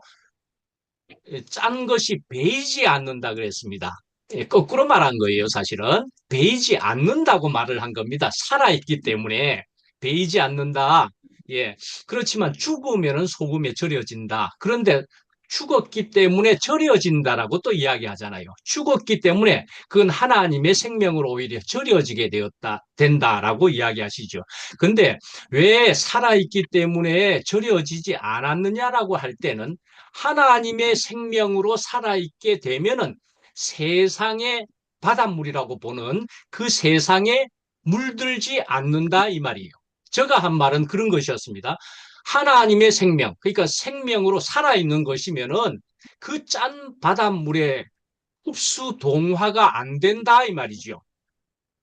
짠 것이 배이지 않는다 그랬습니다. 거꾸로 말한 거예요, 사실은. 배이지 않는다고 말을 한 겁니다. 살아있기 때문에 배이지 않는다. 예. 그렇지만 죽으면은 소금에 절여진다. 그런데 죽었기 때문에 절여진다라고 또 이야기하잖아요. 죽었기 때문에 그건 하나님의 생명으로 오히려 절여지게 된다라고 이야기하시죠. 근데 왜 살아있기 때문에 절여지지 않았느냐라고 할 때는 하나님의 생명으로 살아있게 되면은 세상의 바닷물이라고 보는 그 세상에 물들지 않는다 이 말이에요. 제가 한 말은 그런 것이었습니다. 하나님의 생명, 그러니까 생명으로 살아있는 것이면은 그 짠 바닷물에 흡수 동화가 안 된다 이 말이죠.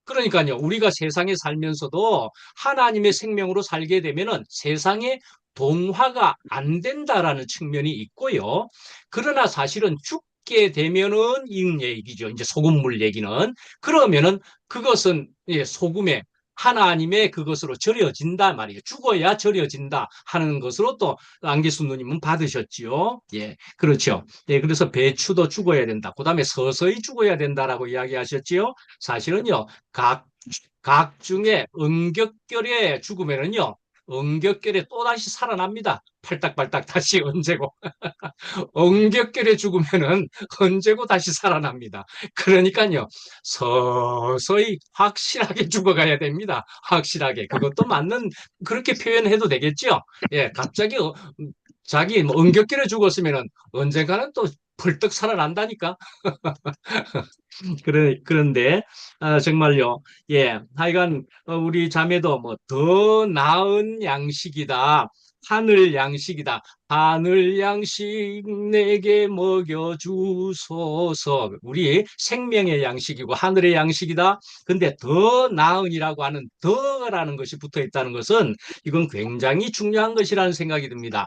그러니까요, 우리가 세상에 살면서도 하나님의 생명으로 살게 되면은 세상에 동화가 안 된다라는 측면이 있고요. 그러나 사실은 죽게 되면은 이 얘기죠. 이제 소금물 얘기는. 그러면은 그것은 소금에 하나님의 그것으로 절여진다 말이에요. 죽어야 절여진다 하는 것으로 또 안기수 누님은 받으셨지요. 예, 그렇죠. 예, 그래서 배추도 죽어야 된다. 그 다음에 서서히 죽어야 된다라고 이야기하셨지요. 사실은요, 각 중에 응격결에 죽으면은요, 응격결에 또다시 살아납니다. 팔딱팔딱 다시 언제고. 응격결에 죽으면은 언제고 다시 살아납니다. 그러니까요, 서서히 확실하게 죽어가야 됩니다. 확실하게. 그것도 맞는, 그렇게 표현해도 되겠죠? 예, 갑자기 자기 뭐 응격결에 죽었으면은 언젠가는 또 벌떡 살아난다니까. 그런데, 정말요, 예, 하여간, 우리 자매도 뭐, 더 나은 양식이다. 하늘 양식이다. 하늘 양식 내게 먹여주소서. 우리 생명의 양식이고 하늘의 양식이다. 근데 더 나은이라고 하는 더라는 것이 붙어 있다는 것은 이건 굉장히 중요한 것이라는 생각이 듭니다.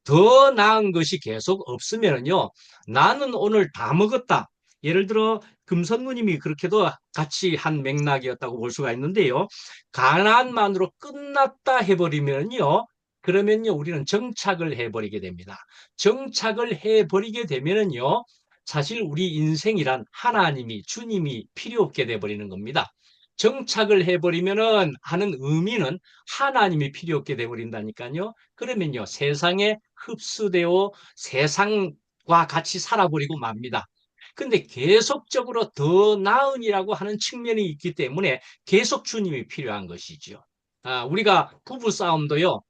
더 나은 것이 계속 없으면요, 나는 오늘 다 먹었다. 예를 들어 금선무님이 그렇게도 같이 한 맥락이었다고 볼 수가 있는데요. 가난만으로 끝났다 해버리면요, 그러면요 우리는 정착을 해버리게 됩니다. 정착을 해버리게 되면은요, 사실 우리 인생이란 하나님이, 주님이 필요 없게 돼버리는 겁니다. 정착을 해버리면은 하는 의미는 하나님이 필요 없게 돼버린다니까요. 그러면요, 세상에 흡수되어 세상과 같이 살아버리고 맙니다. 근데 계속적으로 더 나은이라고 하는 측면이 있기 때문에 계속 주님이 필요한 것이죠. 우리가 부부 싸움도요,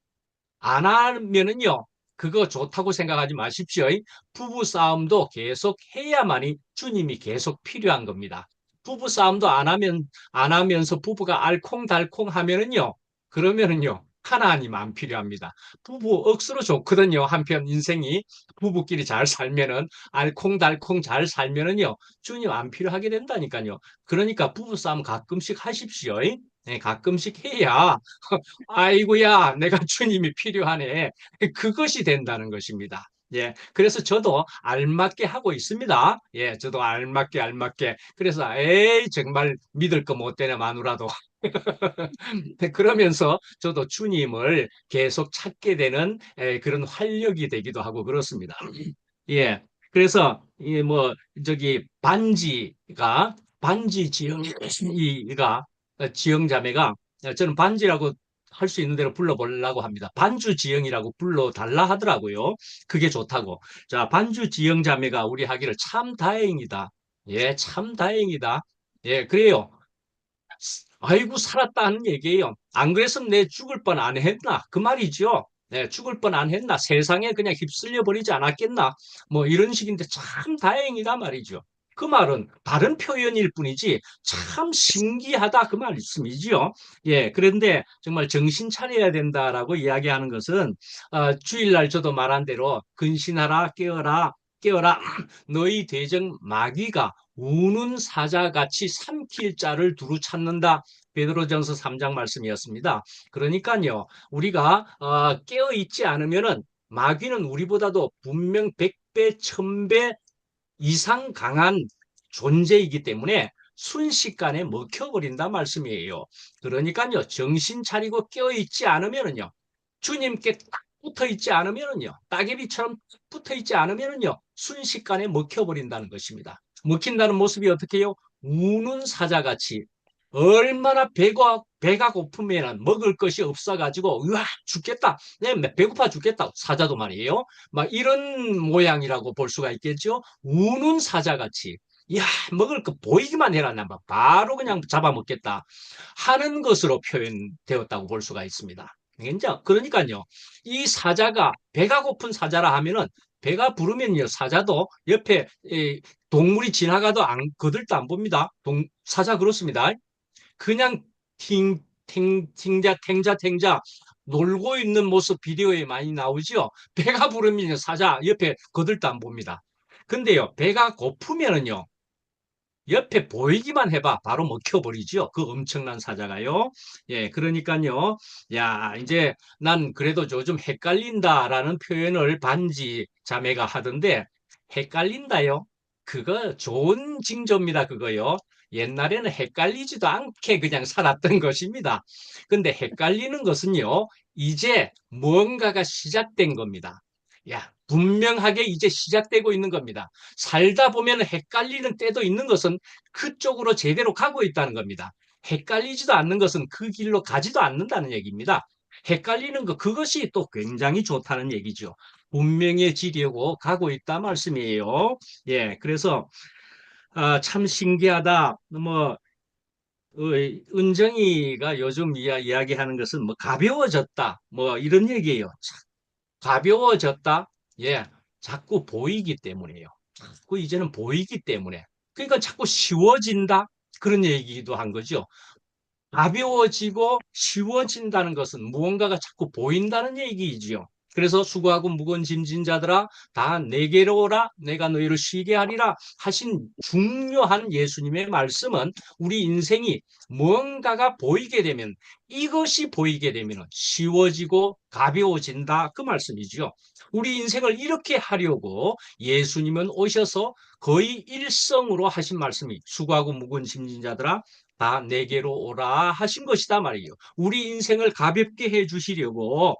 안 하면은요, 그거 좋다고 생각하지 마십시오. 부부 싸움도 계속 해야만이 주님이 계속 필요한 겁니다. 부부 싸움도 안 하면서 부부가 알콩달콩 하면은요, 그러면은요, 하나님 안 필요합니다. 부부 억수로 좋거든요. 한편 인생이 부부끼리 잘 살면은, 알콩달콩 잘 살면은요, 주님 안 필요하게 된다니까요. 그러니까 부부 싸움 가끔씩 하십시오. 네, 가끔씩 해야 아이고야, 내가 주님이 필요하네. 그것이 된다는 것입니다. 예, 그래서 저도 알맞게 하고 있습니다. 예, 저도 알맞게. 그래서, 에이, 정말 믿을 거 못 되네, 마누라도. 그러면서 저도 주님을 계속 찾게 되는 그런 활력이 되기도 하고 그렇습니다. 예, 그래서, 반지 지영 자매가, 저는 반지라고 할 수 있는 대로 불러보려고 합니다. 반주 지영이라고 불러달라 하더라고요. 그게 좋다고. 자, 반주 지영 자매가 우리 하기를 참 다행이다. 예, 참 다행이다. 예, 그래요. 아이고, 살았다는 얘기예요. 안 그랬으면 내 죽을 뻔 안 했나? 그 말이죠. 네, 죽을 뻔 안 했나? 세상에 그냥 휩쓸려 버리지 않았겠나? 뭐 이런 식인데 참 다행이다 말이죠. 그 말은 다른 표현일 뿐이지 참 신기하다 그 말씀이지요. 예, 그런데 정말 정신 차려야 된다라고 이야기하는 것은, 주일날 저도 말한 대로 근신하라, 깨어라, 너희 대적 마귀가 우는 사자같이 삼킬 자를 두루 찾는다. 베드로전서 3장 말씀이었습니다. 그러니까요, 우리가 깨어 있지 않으면은 마귀는 우리보다도 분명 100배, 1000배 이상 강한 존재이기 때문에 순식간에 먹혀버린다 말씀이에요. 그러니까요, 정신 차리고 깨어 있지 않으면은요, 주님께 딱 붙어 있지 않으면은요, 따개비처럼 붙어 있지 않으면은요, 순식간에 먹혀버린다는 것입니다. 먹힌다는 모습이 어떻게 해요? 우는 사자같이 얼마나 배가 고프면은 먹을 것이 없어가지고, 으아, 죽겠다. 네, 배고파 죽겠다. 사자도 말이에요. 막 이런 모양이라고 볼 수가 있겠죠. 우는 사자같이. 야, 먹을 거 보이기만 해라. 나 바로 그냥 잡아먹겠다. 하는 것으로 표현되었다고 볼 수가 있습니다. 그러니까요, 이 사자가 배가 고픈 사자라 하면은 배가 부르면요, 사자도 옆에 동물이 지나가도 거들도 안 봅니다. 사자 그렇습니다. 그냥 탱자 놀고 있는 모습 비디오에 많이 나오죠. 배가 부르면 사자 옆에 거들도 안 봅니다. 근데요, 배가 고프면은요, 옆에 보이기만 해봐 바로 먹혀버리죠. 그 엄청난 사자가요. 예, 그러니까요. 야, 이제 난 그래도 요즘 헷갈린다라는 표현을 반지 자매가 하던데, 헷갈린다요. 그거 좋은 징조입니다. 그거요. 옛날에는 헷갈리지도 않게 그냥 살았던 것입니다. 근데 헷갈리는 것은요, 이제 뭔가가 시작된 겁니다. 야, 분명하게 이제 시작되고 있는 겁니다. 살다 보면 헷갈리는 때도 있는 것은 그쪽으로 제대로 가고 있다는 겁니다. 헷갈리지도 않는 것은 그 길로 가지도 않는다는 얘기입니다. 헷갈리는 것, 그것이 또 굉장히 좋다는 얘기죠. 분명해지려고 가고 있다 말씀이에요. 예, 그래서 참 신기하다. 은정이가 요즘 이야기하는 것은 뭐 가벼워졌다. 뭐 이런 얘기예요. 가벼워졌다? 예, 자꾸 보이기 때문이에요. 자꾸 이제는 보이기 때문에. 그러니까 자꾸 쉬워진다? 그런 얘기도 한 거죠. 가벼워지고 쉬워진다는 것은 무언가가 자꾸 보인다는 얘기이지요. 그래서 수고하고 무거운 짐진 자들아 다 내게로 오라 내가 너희를 쉬게 하리라 하신 중요한 예수님의 말씀은 우리 인생이 무언가가 보이게 되면 이것이 보이게 되면 쉬워지고 가벼워진다 그 말씀이죠. 우리 인생을 이렇게 하려고 예수님은 오셔서 거의 일성으로 하신 말씀이 수고하고 무거운 짐진 자들아 다 내게로 오라 하신 것이다 말이에요. 우리 인생을 가볍게 해 주시려고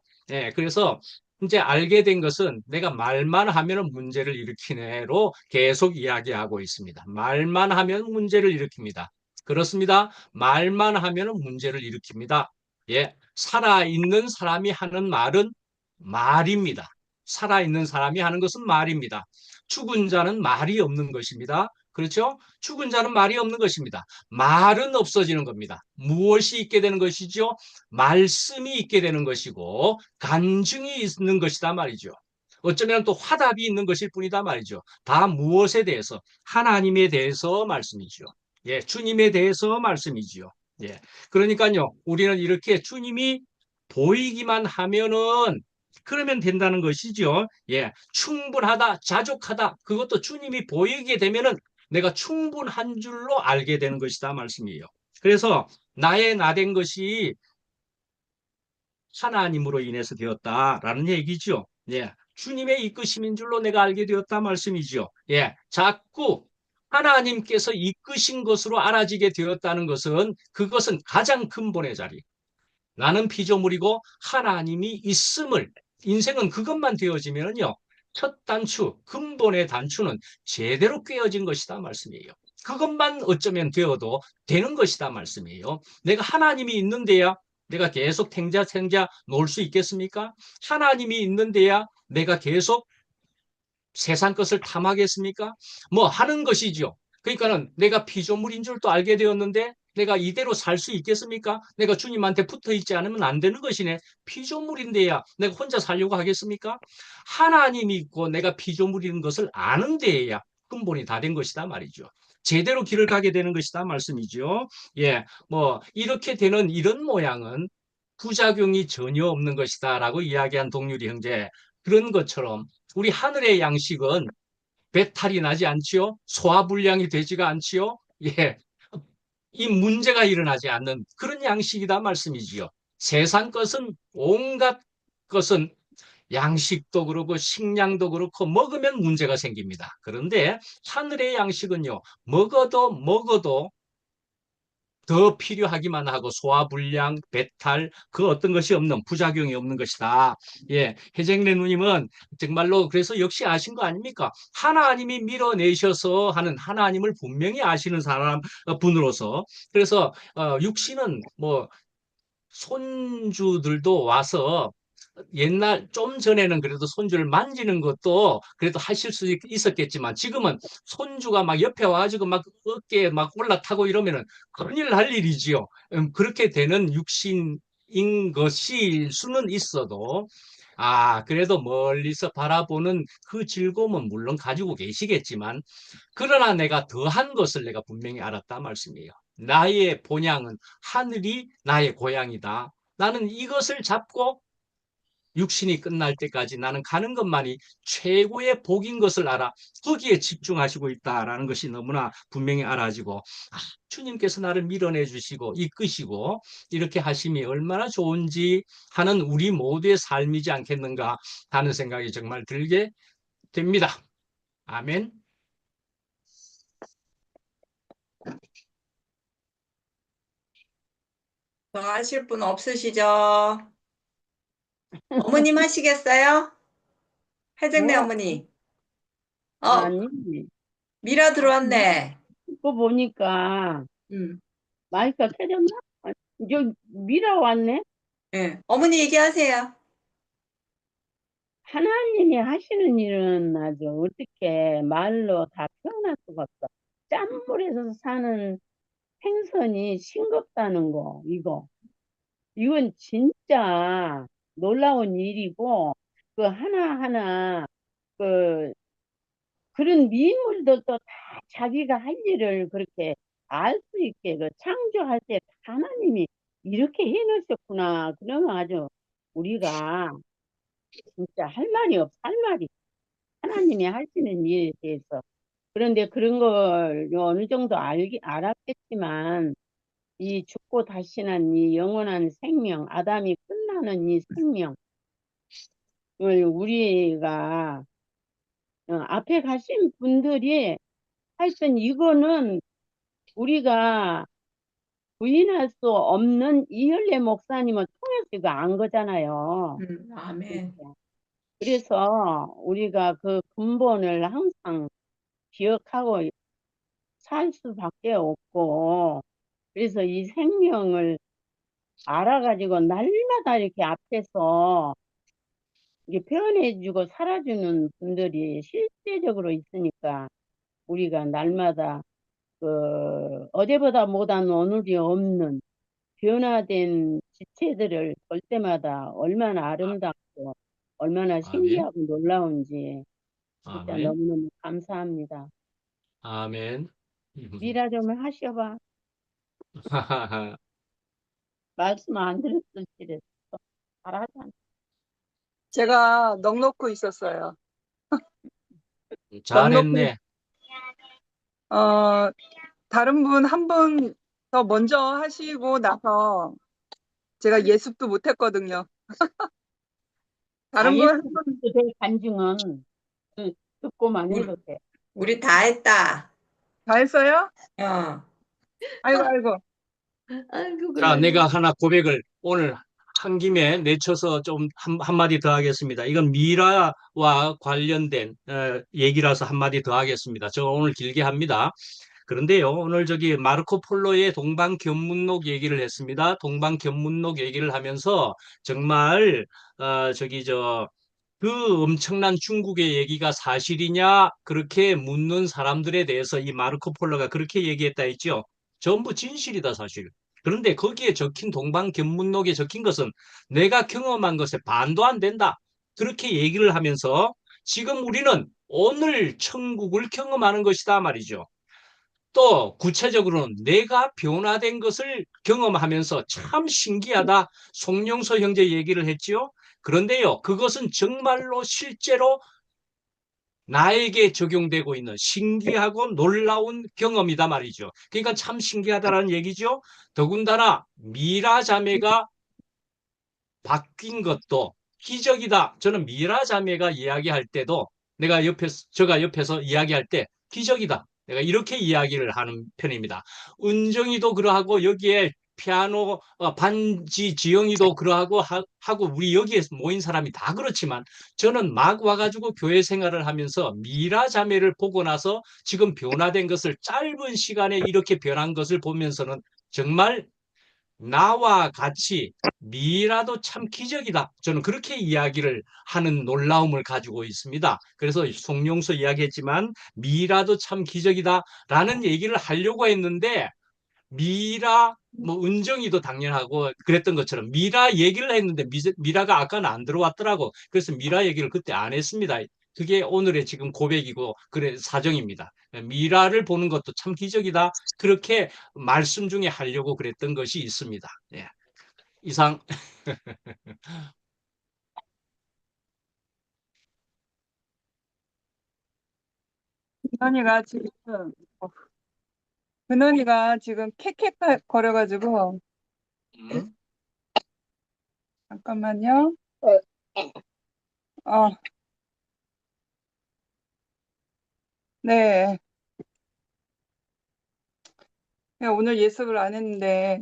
그래서 이제 알게 된 것은 내가 말만 하면 문제를 일으키네로 계속 이야기하고 있습니다. 말만 하면 문제를 일으킵니다. 그렇습니다. 말만 하면 문제를 일으킵니다. 살아있는 사람이 하는 말은 말입니다. 살아있는 사람이 하는 것은 말입니다. 죽은 자는 말이 없는 것입니다. 그렇죠? 죽은 자는 말이 없는 것입니다. 말은 없어지는 겁니다. 무엇이 있게 되는 것이죠? 말씀이 있게 되는 것이고 간증이 있는 것이다 말이죠. 어쩌면 또 화답이 있는 것일 뿐이다 말이죠. 다 무엇에 대해서? 하나님에 대해서 말씀이죠. 주님에 대해서 말씀이지요. 그러니까요, 우리는 이렇게 주님이 보이기만 하면은 그러면 된다는 것이죠. 충분하다, 자족하다. 그것도 주님이 보이게 되면은 내가 충분한 줄로 알게 되는 것이다 말씀이에요. 그래서 나의 나된 것이 하나님으로 인해서 되었다라는 얘기죠. 주님의 이끄심인 줄로 내가 알게 되었다 말씀이죠. 자꾸 하나님께서 이끄신 것으로 알아지게 되었다는 것은 그것은 가장 근본의 자리. 나는 피조물이고 하나님이 있음을 인생은 그것만 되어지면요. 첫 단추, 근본의 단추는 제대로 꿰어진 것이다 말씀이에요. 그것만 어쩌면 되어도 되는 것이다 말씀이에요. 내가 하나님이 있는데야 내가 계속 탱자 놀 수 있겠습니까? 하나님이 있는데야 내가 계속 세상 것을 탐하겠습니까? 뭐 하는 것이죠. 그러니까는 내가 피조물인 줄도 알게 되었는데 내가 이대로 살 수 있겠습니까? 내가 주님한테 붙어 있지 않으면 안 되는 것이네. 피조물인데야 내가 혼자 살려고 하겠습니까? 하나님이 있고 내가 피조물인 것을 아는 데에야 근본이 다 된 것이다 말이죠. 제대로 길을 가게 되는 것이다 말씀이죠. 뭐 이렇게 되는 이런 모양은 부작용이 전혀 없는 것이다라고 이야기한 동률이 형제 그런 것처럼 우리 하늘의 양식은 배탈이 나지 않지요? 소화불량이 되지가 않지요? 이 문제가 일어나지 않는 그런 양식이다 말씀이지요. 세상 것은 온갖 것은 양식도 그렇고 식량도 그렇고 먹으면 문제가 생깁니다. 그런데 하늘의 양식은요. 먹어도 더 필요하기만 하고 소화불량, 배탈 그 어떤 것이 없는 부작용이 없는 것이다. 해쟁래 누님은 정말로 그래서 역시 아신 거 아닙니까? 하나님이 밀어내셔서 하는 하나님을 분명히 아시는 사람 분으로서 그래서 육신은 뭐 손주들도 와서 옛날 좀 전에는 그래도 손주를 만지는 것도 그래도 하실 수 있었겠지만 지금은 손주가 막 옆에 와가지고 막 어깨에 막 올라타고 이러면은 큰일 날 일이지요. 그렇게 되는 육신인 것일 수는 있어도 그래도 멀리서 바라보는 그 즐거움은 물론 가지고 계시겠지만 그러나 내가 더한 것을 내가 분명히 알았다 말씀이에요. 나의 본향은 하늘이 나의 고향이다. 나는 이것을 잡고 육신이 끝날 때까지 나는 가는 것만이 최고의 복인 것을 알아 거기에 집중하시고 있다라는 것이 너무나 분명히 알아지고 주님께서 나를 밀어내 주시고 이끄시고 이렇게 하심이 얼마나 좋은지 하는 우리 모두의 삶이지 않겠는가 하는 생각이 정말 들게 됩니다. 아멘. 더 하실 분 없으시죠? 어머님 하시겠어요? 해정네 어머니. 아니, 미라 들어왔네. 그거 보니까 마이크가 켜졌나? 저 미라 왔네? 어머니 얘기하세요. 하나님이 하시는 일은 아주 어떻게 말로 다 표현할 수가 없어. 짠물에서 사는 생선이 싱겁다는 거, 이건 진짜 놀라운 일이고, 그 하나하나, 그런 미인물들도 다 자기가 할 일을 그렇게 알 수 있게, 창조할 때 하나님이 이렇게 해놓으셨구나. 그러면 아주 우리가 진짜 할 말이 없어, 할 말이. 하나님이 하시는 일에 대해서. 그런데 그런 걸 어느 정도 알았겠지만, 이 죽고 다시 난 이 영원한 생명, 아담이 끝나는 이 생명을 우리가, 앞에 가신 분들이 하여튼 이거는 우리가 부인할 수 없는 이혈래 목사님을 통해서 이거 안 거잖아요. 아멘. 그래서 우리가 그 근본을 항상 기억하고 살 수밖에 없고, 그래서 이 생명을 알아가지고 날마다 이렇게 앞에서 이게 표현해주고 살아주는 분들이 실제적으로 있으니까 우리가 날마다 그 어제보다 못한 오늘이 없는 변화된 지체들을 볼 때마다 얼마나 아름답고 얼마나 아멘. 신기하고 놀라운지 진짜 아멘. 너무너무 감사합니다. 아멘. 미라 좀 하셔봐. 말씀 안 들었을지라도 잘하잖아. 제가 넋 놓고 있었어요. 넋 놓고, 잘했네. 다른 분 한 분 더 먼저 하시고 나서 제가 예습도 못했거든요. 다른 분 한 분 될 간증은 듣고만 해도 돼. 우리 다 했다. 다 했어요? 어. 아이고, 아이고. 아이고, 자, 그러니. 내가 하나 고백을 오늘 한 김에 내쳐서 좀 한마디 더 하겠습니다. 이건 미라와 관련된 얘기라서 한마디 더 하겠습니다. 저 오늘 길게 합니다. 그런데요, 오늘 저기 마르코 폴로의 동방견문록 얘기를 했습니다. 동방견문록 얘기를 하면서 정말 저기 그 엄청난 중국의 얘기가 사실이냐 그렇게 묻는 사람들에 대해서 이 마르코 폴로가 그렇게 얘기했다 했죠. 전부 진실이다 사실. 그런데 거기에 적힌 동방견문록에 적힌 것은 내가 경험한 것에 반도 안 된다. 그렇게 얘기를 하면서 지금 우리는 오늘 천국을 경험하는 것이다 말이죠. 또 구체적으로는 내가 변화된 것을 경험하면서 참 신기하다. 송영서 형제 얘기를 했지요. 그런데요, 그것은 정말로 실제로 나에게 적용되고 있는 신기하고 놀라운 경험이다 말이죠. 그러니까 참 신기하다라는 얘기죠. 더군다나 미라 자매가 바뀐 것도 기적이다. 저는 미라 자매가 이야기할 때도 제가 옆에서 이야기할 때 기적이다. 내가 이렇게 이야기를 하는 편입니다. 은정이도 그러하고 여기에 피아노 반지 지영이도 그러하고 하고 우리 여기에 모인 사람이 다 그렇지만 저는 막 와가지고 교회 생활을 하면서 미라 자매를 보고 나서 지금 변화된 것을 짧은 시간에 이렇게 변한 것을 보면서는 정말 나와 같이 미라도 참 기적이다. 저는 그렇게 이야기를 하는 놀라움을 가지고 있습니다. 그래서 송용서 이야기했지만 미라도 참 기적이다라는 얘기를 하려고 했는데 미라 뭐 은정이도 당연하고 그랬던 것처럼 미라 얘기를 했는데 미라가 아까는 안 들어왔더라고. 그래서 미라 얘기를 그때 안 했습니다. 그게 오늘의 지금 고백이고 그래 사정입니다. 미라를 보는 것도 참 기적이다. 그렇게 말씀 중에 하려고 그랬던 것이 있습니다. 예. 이상. 근원이가 지금, 근원이가 지금 캑캑 거려가지고, 잠깐만요. 어, 네. 오늘 예습을 안 했는데,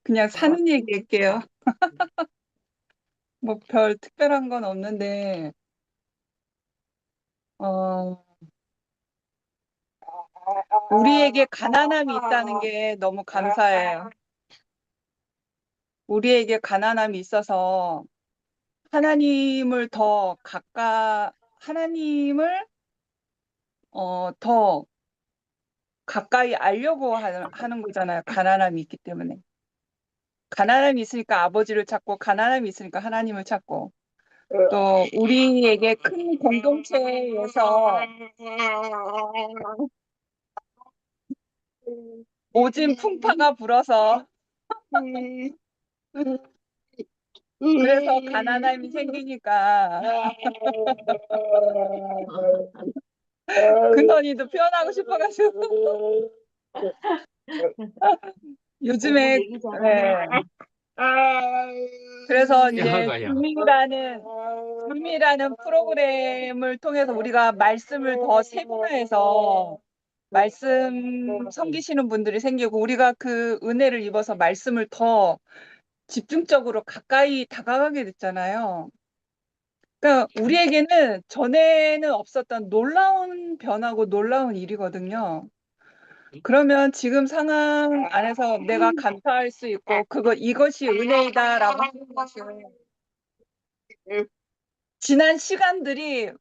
그냥 사는 얘기 할게요. 뭐 별 특별한 건 없는데, 우리에게 가난함이 있다는 게 너무 감사해요. 우리에게 가난함이 있어서 하나님을 더 가까이 알려고 하는 거잖아요. 가난함이 있기 때문에. 가난함이 있으니까 아버지를 찾고, 가난함이 있으니까 하나님을 찾고, 또 우리에게 큰 공동체에서 모진 풍파가 불어서 그래서 가난함이 생기니까 근원이도 표현하고 싶어가지고 요즘에 얘기 잘하네. 네. 그래서 이제 야가야. 줌이라는 프로그램을 통해서 우리가 말씀을 더 세분화해서 말씀 섬기시는 분들이 생기고 우리가 그 은혜를 입어서 말씀을 더 집중적으로 가까이 다가가게 됐잖아요. 그러니까 우리에게는 전에는 없었던 놀라운 변화고 놀라운 일이거든요. 그러면 지금 상황 안에서 내가 감사할 수 있고 이것이 은혜이다라고 하는 것은 지난 시간들이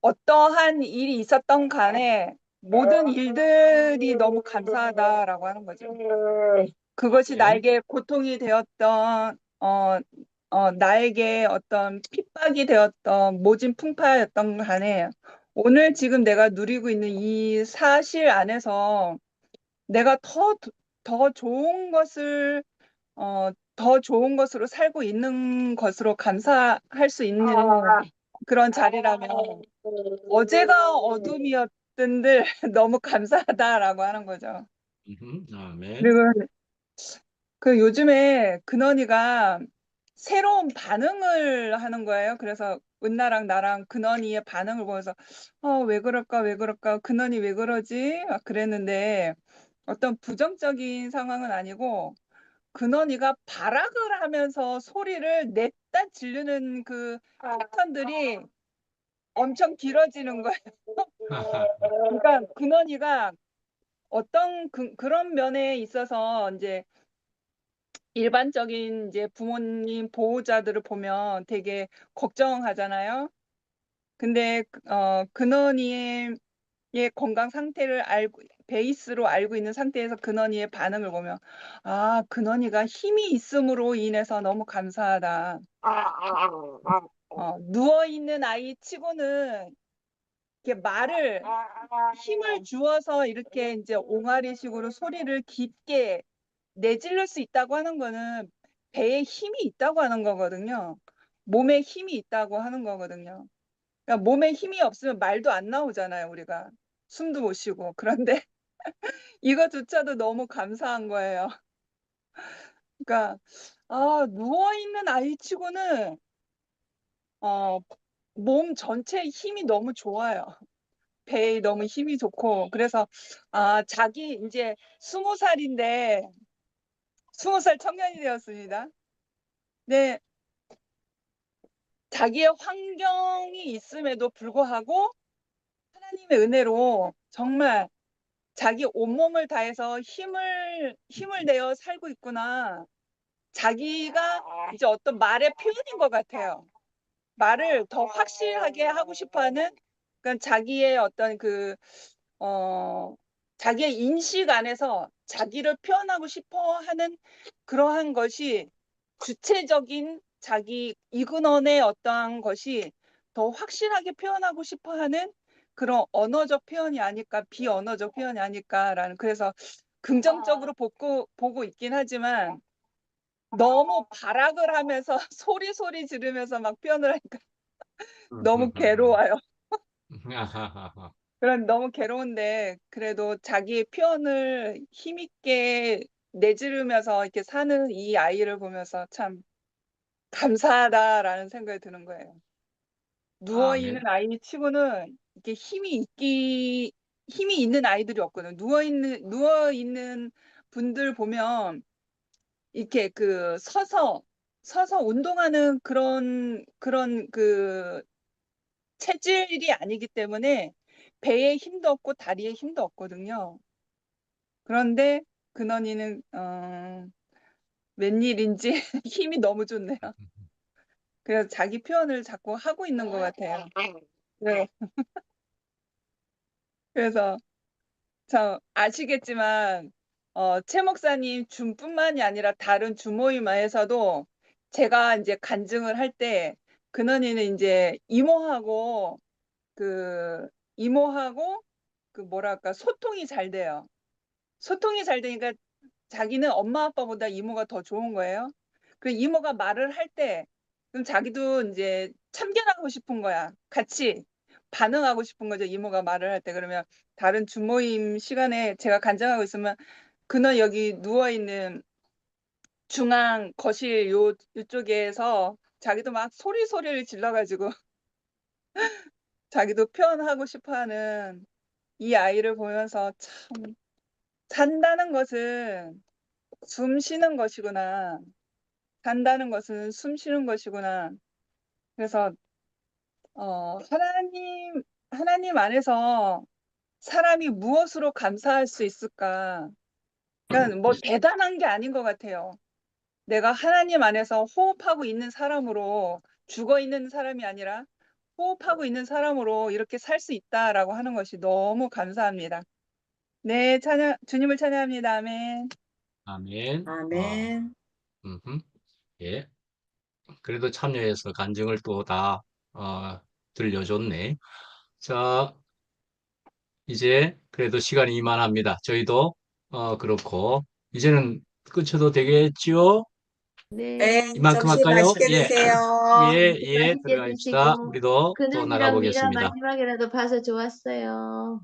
어떠한 일이 있었던 간에 모든 일들이 너무 감사하다라고 하는 거죠. 그것이 네. 나에게 고통이 되었던 나에게 어떤 핍박이 되었던 모진 풍파였던 간에 오늘 지금 내가 누리고 있는 이 사실 안에서 내가 더 좋은 것을 더 좋은 것으로 살고 있는 것으로 감사할 수 있는 그런 자리라면 어제가 어둠이었던들 너무 감사하다라고 하는 거죠. 아멘. 그리고 그 요즘에 근원이가 새로운 반응을 하는 거예요. 그래서 은나랑 나랑 근원이의 반응을 보면서 왜 그럴까 왜 그럴까 근원이 왜 그러지? 막 그랬는데 어떤 부정적인 상황은 아니고 근원이가 발악을 하면서 소리를 냈다 지르는 그 패턴들이 엄청 길어지는 거예요. 그러니까 근원이가 어떤 그런 면에 있어서 이제 일반적인 이제 부모님 보호자들을 보면 되게 걱정하잖아요. 근데 근원이의 건강 상태를 베이스로 알고 있는 상태에서 근원이의 반응을 보면 근원이가 힘이 있음으로 인해서 너무 감사하다. 누워 있는 아이 치고는 이렇게 말을 힘을 주어서 이렇게 이제 옹알이식으로 소리를 깊게 내지를 수 있다고 하는 거는 배에 힘이 있다고 하는 거거든요. 몸에 힘이 있다고 하는 거거든요. 그러니까 몸에 힘이 없으면 말도 안 나오잖아요, 우리가. 숨도 못 쉬고. 그런데 이거조차도 너무 감사한 거예요. 그러니까 누워있는 아이치고는 몸 전체의 힘이 너무 좋아요. 배에 너무 힘이 좋고 그래서 자기 이제 20살인데 20살 청년이 되었습니다. 네, 자기의 환경이 있음에도 불구하고 하나님의 은혜로 정말 자기 온몸을 다해서 힘을 내어 살고 있구나. 자기가 이제 어떤 말의 표현인 것 같아요. 말을 더 확실하게 하고 싶어하는 그러니까 자기의 어떤 자기의 인식 안에서 자기를 표현하고 싶어 하는 그러한 것이 주체적인 자기 이근원의 어떠한 것이 더 확실하게 표현하고 싶어 하는 그런 언어적 표현이 아닐까, 비언어적 표현이 아닐까라는 그래서 긍정적으로 보고 있긴 하지만 너무 발악을 하면서 소리 지르면서 막 표현을 하니까 너무 괴로워요. 그런 너무 괴로운데 그래도 자기의 표현을 힘있게 내지르면서 이렇게 사는 이 아이를 보면서 참 감사하다라는 생각이 드는 거예요. 누워있는 아멘. 아이 치고는 이렇게 힘이 있는 아이들이 없거든요. 누워있는 분들 보면 이렇게 서서 운동하는 그런 체질이 아니기 때문에 배에 힘도 없고 다리에 힘도 없거든요. 그런데 근원이는 웬일인지 힘이 너무 좋네요. 그래서 자기 표현을 자꾸 하고 있는 것 같아요. 네. 그래서 참 아시겠지만 최 목사님 줌뿐만이 아니라 다른 줌모임에서도 제가 이제 간증을 할 때 근원이는 이제 이모하고 뭐랄까 소통이 잘 돼요. 소통이 잘 되니까 자기는 엄마 아빠보다 이모가 더 좋은 거예요. 그 이모가 말을 할 때, 그럼 자기도 이제 참견하고 싶은 거야. 같이 반응하고 싶은 거죠. 이모가 말을 할 때. 그러면 다른 주모임 시간에 제가 간증하고 있으면 그는 여기 누워있는 중앙 거실 요쪽에서 자기도 막 소리를 질러가지고 자기도 표현하고 싶어 하는 이 아이를 보면서 참, 산다는 것은 숨 쉬는 것이구나. 산다는 것은 숨 쉬는 것이구나. 그래서, 하나님 안에서 사람이 무엇으로 감사할 수 있을까? 그러니까 뭐 대단한 게 아닌 것 같아요. 내가 하나님 안에서 호흡하고 있는 사람으로 죽어 있는 사람이 아니라 호흡하고 있는 사람으로 이렇게 살 수 있다라고 하는 것이 너무 감사합니다. 네, 주님을 찬양합니다. 아멘. 아멘. 아멘. 음흠. 예. 그래도 참여해서 간증을 또 다 들려줬네. 자, 이제 그래도 시간이 이만합니다. 저희도 그렇고 이제는 끝쳐도 되겠지요? 네, 네, 이만큼 점심 할까요? 맛있게 예, 드세요. 예, 맛있게 들어갑시다. 드시고 우리도 또 그늘이랑 미라 나가보겠습니다. 마지막이라도 봐서 좋았어요.